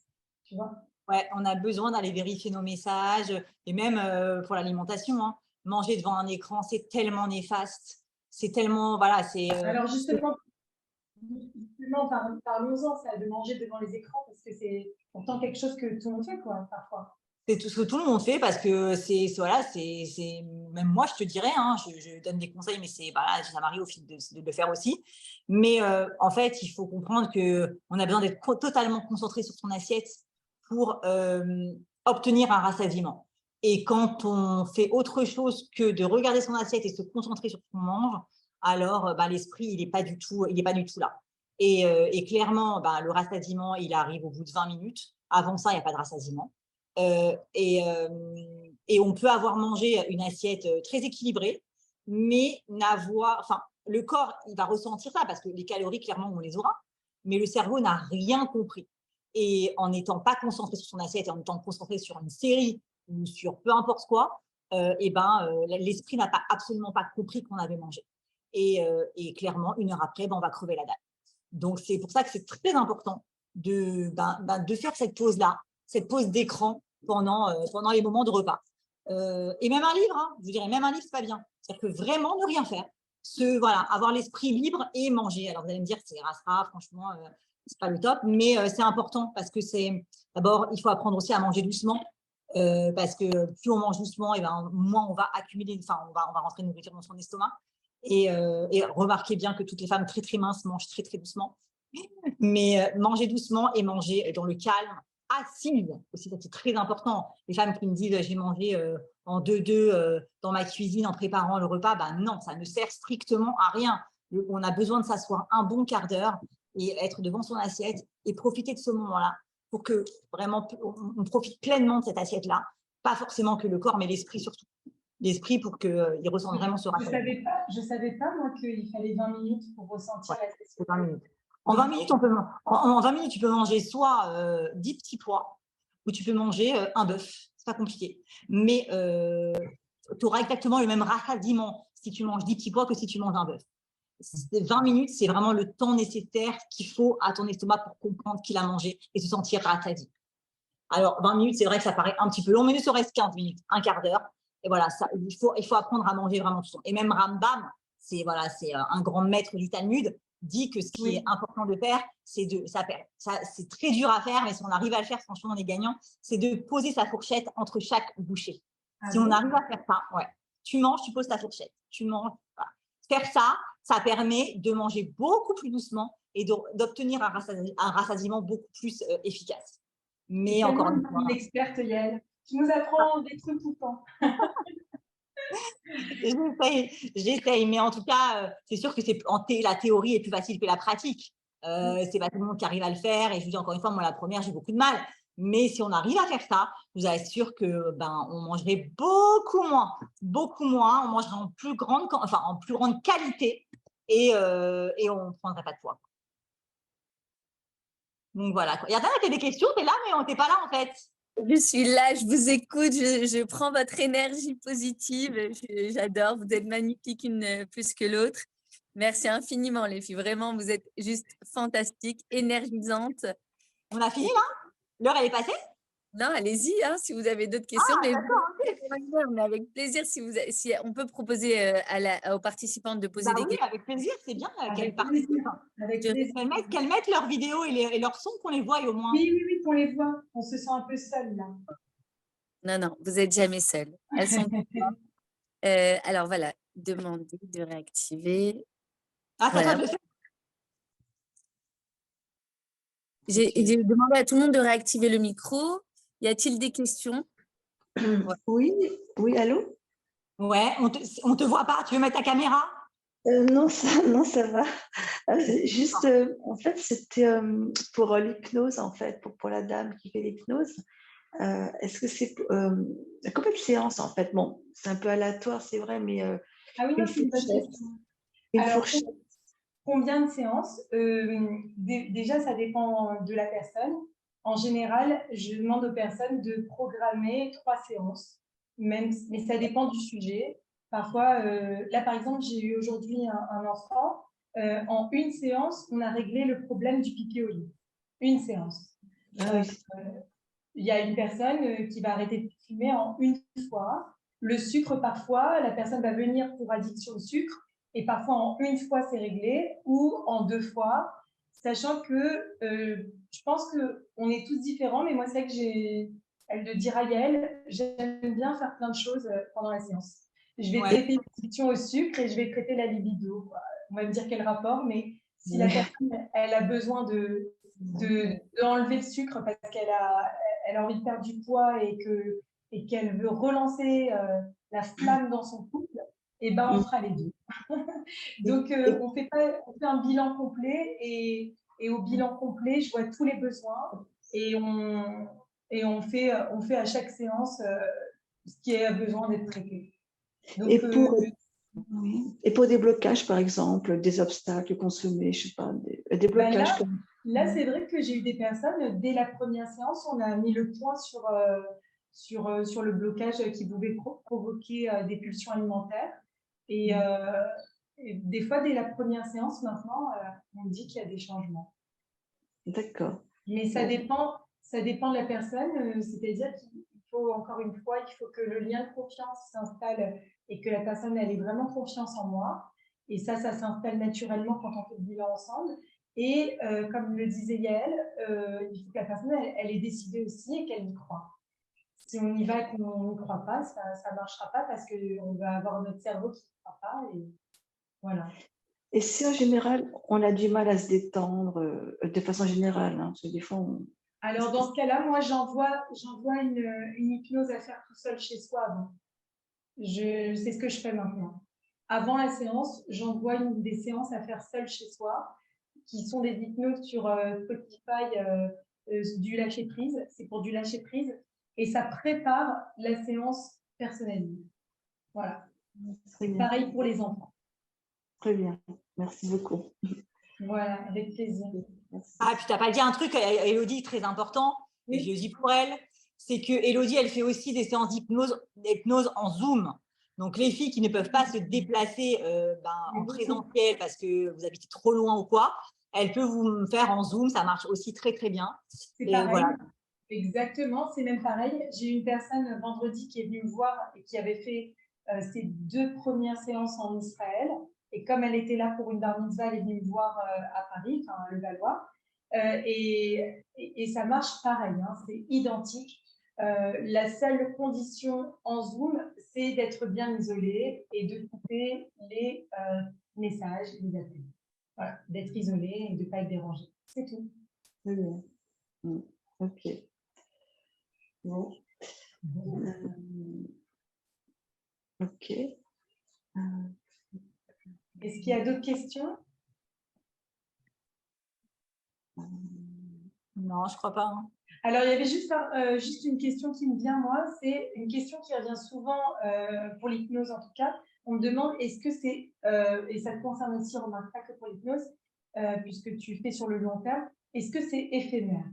tu vois. Ouais, on a besoin d'aller vérifier nos messages et même pour l'alimentation, hein. Manger devant un écran, c'est tellement néfaste. C'est tellement, voilà, c'est… Alors justement, parlons-en, ça, de manger devant les écrans, parce que c'est pourtant quelque chose que tout le monde fait, quoi, parfois. C'est tout ce que tout le monde fait parce que voilà, même moi je te dirais, hein, je donne des conseils, mais voilà, ça m'arrive au fil de le faire aussi. Mais en fait, il faut comprendre que on a besoin d'être totalement concentré sur son assiette pour obtenir un rassasiement. Et quand on fait autre chose que de regarder son assiette et se concentrer sur ce qu'on mange, alors l'esprit il n'est pas du tout là. Et clairement, le rassasiement il arrive au bout de 20 minutes. Avant ça, il n'y a pas de rassasiement. Et on peut avoir mangé une assiette très équilibrée, mais le corps, il va ressentir ça parce que les calories, clairement, on les aura, mais le cerveau n'a rien compris. Et en n'étant pas concentré sur son assiette et en étant concentré sur une série ou sur peu importe quoi, l'esprit n'a absolument pas compris qu'on avait mangé. Et clairement, 1 heure après, on va crever la dalle. Donc, c'est pour ça que c'est très important de faire cette pause-là, cette pause d'écran pendant les moments de repas. Et même un livre, hein, je dirais, même un livre, c'est pas bien. C'est-à-dire que vraiment ne rien faire, avoir l'esprit libre et manger. Alors, vous allez me dire, c'est rastera, franchement, c'est pas le top, mais c'est important parce que d'abord, il faut apprendre aussi à manger doucement. Parce que plus on mange doucement, et moins on va accumuler, on va rentrer de nourriture dans son estomac. Et remarquez bien que toutes les femmes très très minces mangent très très doucement. Mais manger doucement et manger dans le calme, assise aussi, ça c'est très important. Les femmes qui me disent j'ai mangé en 2-2 dans ma cuisine en préparant le repas, non, ça ne sert strictement à rien. On a besoin de s'asseoir un bon quart d'heure et être devant son assiette et profiter de ce moment-là pour que vraiment on profite pleinement de cette assiette-là. Pas forcément que le corps, mais l'esprit surtout. L'esprit pour qu'il ressente vraiment ce rassasiement. Je savais pas, moi, qu'il fallait 20 minutes pour ressentir la session. 20 minutes. En 20 minutes, en 20 minutes, tu peux manger soit 10 petits pois ou tu peux manger un bœuf. C'est pas compliqué. Mais tu auras exactement le même rassasiement si tu manges 10 petits pois que si tu manges un bœuf. 20 minutes, c'est vraiment le temps nécessaire qu'il faut à ton estomac pour comprendre qu'il a mangé et se sentir rassasié. Alors, 20 minutes, c'est vrai que ça paraît un petit peu long, mais ne serait-ce 15 minutes, un quart d'heure. Et voilà, il faut apprendre à manger vraiment tout le temps. Et même Rambam, c'est un grand maître du Talmud, dit que ce qui est important de faire, c'est très dur à faire, mais si on arrive à le faire, franchement, on est gagnant, c'est de poser sa fourchette entre chaque bouchée. Si on arrive à faire ça, tu manges, tu poses ta fourchette, tu manges. Voilà. Faire ça, ça permet de manger beaucoup plus doucement et d'obtenir un rassasiement beaucoup plus efficace. Mais encore une fois, une experte, Yael. Tu nous apprends des trucs tout le temps. J'essaye, mais en tout cas, c'est sûr que la théorie est plus facile que la pratique. C'est pas tout le monde qui arrive à le faire. Et je vous dis encore une fois, moi, la première, j'ai beaucoup de mal. Mais si on arrive à faire ça, je vous assure que on mangerait beaucoup moins. On mangerait en plus grande qualité et on ne prendrait pas de poids. Donc voilà. Il y en a qui ont des questions, t'es là, mais on n'était pas là en fait. Je suis là, je vous écoute, je prends votre énergie positive, j'adore, vous êtes magnifiques une plus que l'autre. Merci infiniment les filles, vraiment, vous êtes juste fantastiques, énergisantes. On a fini là? L'heure elle est passée? Non, allez-y, hein, si vous avez d'autres questions. Mais avec plaisir, si on peut proposer aux participantes de poser des questions. Avec plaisir, c'est bien qu'elles participent. Qu'elles mettent leurs vidéos et leurs sons, qu'on les voie au moins. Oui, qu'on les voit. On se sent un peu seul là. Non, vous n'êtes jamais seules. Elles sont alors voilà, demander de réactiver. Voilà. J'ai demandé à tout le monde de réactiver le micro. Y a-t-il des questions? Oui, allô? Ouais, on te voit pas. Tu veux mettre ta caméra? Non, ça va. Juste, en fait, c'était pour l'hypnose, en fait, pour la dame qui fait l'hypnose. Est-ce que c'est combien de séances, en fait? Bon, c'est un peu aléatoire, c'est vrai, mais une fourchette. Fourchette. Combien de séances? Déjà, ça dépend de la personne. en général, je demande aux personnes de programmer 3 séances, mais ça dépend du sujet. Parfois, là par exemple, j'ai eu aujourd'hui un enfant. En une séance, on a réglé le problème du pipi au lit. Une séance. Il y a une personne qui va arrêter de fumer en une fois. Le sucre, parfois, la personne va venir pour addiction au sucre et parfois en une fois, c'est réglé ou en 2 fois, sachant que je pense qu'on est tous différents, mais moi, c'est vrai que elle le dira Yael, j'aime bien faire plein de choses pendant la séance. Je vais traiter l'addiction au sucre et je vais traiter la libido, quoi. On va me dire quel rapport, mais si la personne elle a besoin d'enlever le sucre parce qu'elle a envie de perdre du poids et qu'elle veut relancer la flamme dans son couple, et ben on fera les deux. Donc on fait un bilan complet et au bilan complet, je vois tous les besoins et on fait à chaque séance ce qui a besoin d'être traité. Donc, et pour des blocages, par exemple, des obstacles consommés, je ne sais pas, des blocages là, c'est vrai que j'ai eu des personnes, dès la première séance, on a mis le point sur le blocage qui pouvait provoquer des pulsions alimentaires. Et des fois, dès la première séance, maintenant, on dit qu'il y a des changements. D'accord. Mais ça dépend de la personne, c'est-à-dire qu'il faut, encore une fois, il faut que le lien de confiance s'installe et que la personne elle ait vraiment confiance en moi. Et ça s'installe naturellement quand on fait le bilan ensemble. Et comme le disait Yael, il faut que la personne elle ait décidé aussi et qu'elle y croit. Si on y va et qu'on n'y croit pas, ça ne marchera pas parce qu'on va avoir notre cerveau qui ne croit pas. Et voilà. Et si en général, on a du mal à se détendre, de façon générale, hein, parce que des fois, Alors, dans ce cas-là, moi, j'envoie une hypnose à faire tout seul chez soi avant. C'est ce que je fais maintenant. Avant la séance, j'envoie des séances à faire seul chez soi, qui sont des hypnoses sur Spotify, du lâcher-prise. C'est pour du lâcher-prise. Et ça prépare la séance personnalisée. Voilà. C'est pareil pour les enfants. Très bien. Merci beaucoup. Voilà, avec plaisir. Merci. Ah, puis tu n'as pas dit un truc à Élodie très important, et je le dis pour elle, c'est que Élodie, elle fait aussi des séances d'hypnose en Zoom. Donc, les filles qui ne peuvent pas se déplacer en présentiel parce que vous habitez trop loin ou quoi, elles peuvent vous faire en Zoom, ça marche aussi très, très bien. C'est pareil. Voilà. Exactement, c'est même pareil. J'ai eu une personne vendredi qui est venue me voir et qui avait fait ses 2 premières séances en Israël. Et comme elle était là pour une bar mitzvah, elle est venue me voir à Paris, enfin à Levallois. Et ça marche pareil, hein, c'est identique. La seule condition en Zoom, c'est d'être bien isolé et de couper les messages, les appels. Voilà, d'être isolé et de ne pas être dérangé. C'est tout. Très bien. Ok. Bon. Ok. Est-ce qu'il y a d'autres questions? Non, je ne crois pas. Hein. Alors, il y avait juste une question qui me vient, moi. C'est une question qui revient souvent pour l'hypnose, en tout cas. On me demande, est-ce que c'est, et ça te concerne aussi, remarque pas que pour l'hypnose, puisque tu fais sur le long terme, est-ce que c'est éphémère?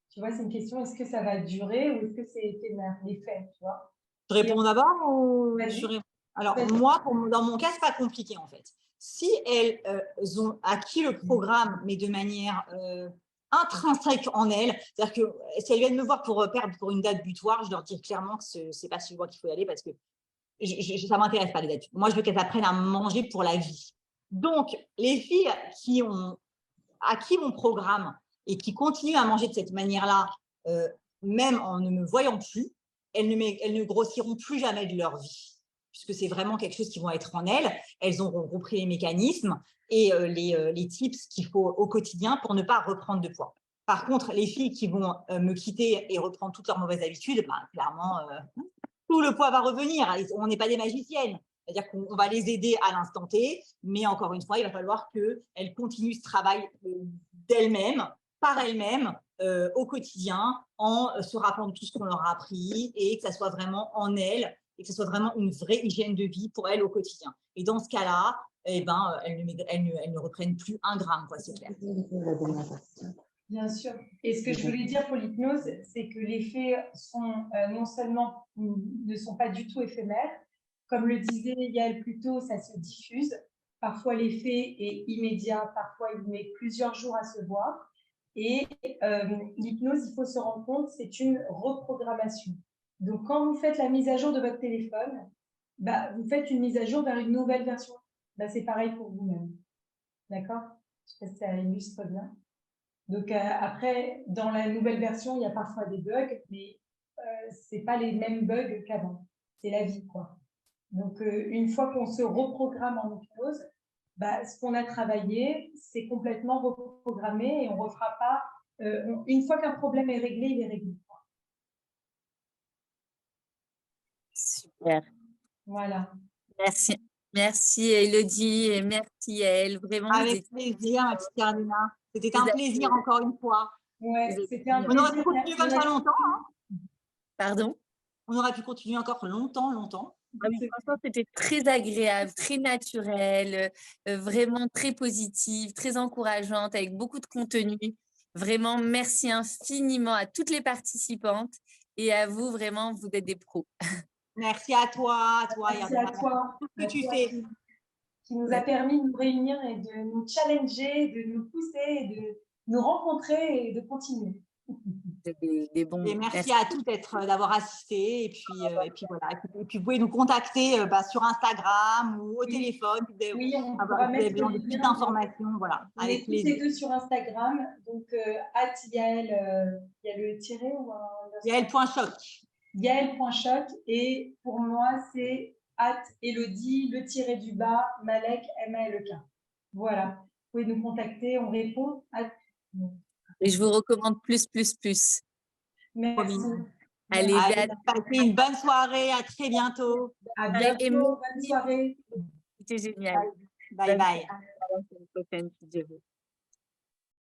Tu vois, c'est une question, est-ce que ça va durer ou est-ce que c'est éphémère, l'effet, tu vois? Je réponds d'abord ou Alors, moi, dans mon cas, ce n'est pas compliqué, en fait. Si elles ont acquis le programme, mais de manière intrinsèque en elles, c'est-à-dire que si elles viennent me voir pour perdre pour une date butoir, je leur dis clairement que ce n'est pas sur moi qu'il faut y aller parce que ça ne m'intéresse pas les dates. Moi, je veux qu'elles apprennent à manger pour la vie. Donc, les filles qui ont acquis mon programme et qui continuent à manger de cette manière-là, même en ne me voyant plus, elles ne grossiront plus jamais de leur vie, puisque c'est vraiment quelque chose qui va être en elles. Elles auront compris les mécanismes et les tips qu'il faut au quotidien pour ne pas reprendre de poids. Par contre, les filles qui vont me quitter et reprendre toutes leurs mauvaises habitudes, clairement, tout le poids va revenir. On n'est pas des magiciennes. C'est-à-dire qu'on va les aider à l'instant T, mais encore une fois, il va falloir qu'elles continuent ce travail d'elles-mêmes, par elles-mêmes, au quotidien, en se rappelant de tout ce qu'on leur a appris et que ça soit vraiment en elles et que ce soit vraiment une vraie hygiène de vie pour elles au quotidien. Et dans ce cas-là, elles ne reprennent plus 1 gramme, quoi, c'est clair. Bien sûr. Et ce que je voulais dire pour l'hypnose, c'est que les faits sont non seulement ne sont pas du tout éphémères, comme le disait Yael plus tôt, ça se diffuse. Parfois l'effet est immédiat, parfois il met plusieurs jours à se voir. Et l'hypnose, il faut se rendre compte, c'est une reprogrammation. Donc quand vous faites la mise à jour de votre téléphone, bah, vous faites une mise à jour vers une nouvelle version. Bah, c'est pareil pour vous-même. D'accord? Je sais pas si ça illustre bien. Donc après, dans la nouvelle version, il y a parfois des bugs, mais c'est pas les mêmes bugs qu'avant. C'est la vie, quoi. Donc une fois qu'on se reprogramme en hypnose, bah, ce qu'on a travaillé, c'est complètement reprogrammé et on refera pas. Une fois qu'un problème est réglé, il est réglé. Super. Voilà. Merci. Merci Elodie et merci Yael. Vraiment, vous Avec êtes- plaisir, ma petite Cardina. C'était Vous un avez- plaisir encore une fois. Ouais, vous êtes- c'était un On aurait pu plaisir. continuer comme ça longtemps. Pardon? On aurait pu continuer encore longtemps. Ah oui, franchement, c'était très agréable, très naturel, vraiment très positive, très encourageante, avec beaucoup de contenu. Vraiment, merci infiniment à toutes les participantes et à vous, vraiment, vous êtes des pros. Merci à toi, Merci Yardena. à toi, Tout ce que tu toi fais. qui nous a permis de nous réunir et de nous challenger, de nous pousser, et de nous rencontrer et de continuer. Vous êtes des bons. Et merci à toutes d'avoir assisté. Et puis voilà. Et puis vous pouvez nous contacter sur Instagram ou au téléphone. Oui, on Avoir pourra mettre besoin de les plus liens. d'informations. Voilà, On est avec tous les plaisir. deux sur Instagram. Donc, Yael, il y a le tiret ou un Yael.choc. Yael.choc. Et pour moi, c'est @Elodie, le tiret du bas, Malek, M-A-L-E-K. Voilà. Vous pouvez nous contacter, on répond à tout. Et je vous recommande plus. Merci. Allez, Allez, passez une bonne soirée. À très bientôt. À Et bientôt. Bonne soirée. c'était génial. Bye bye. À la prochaine, si Dieu veut.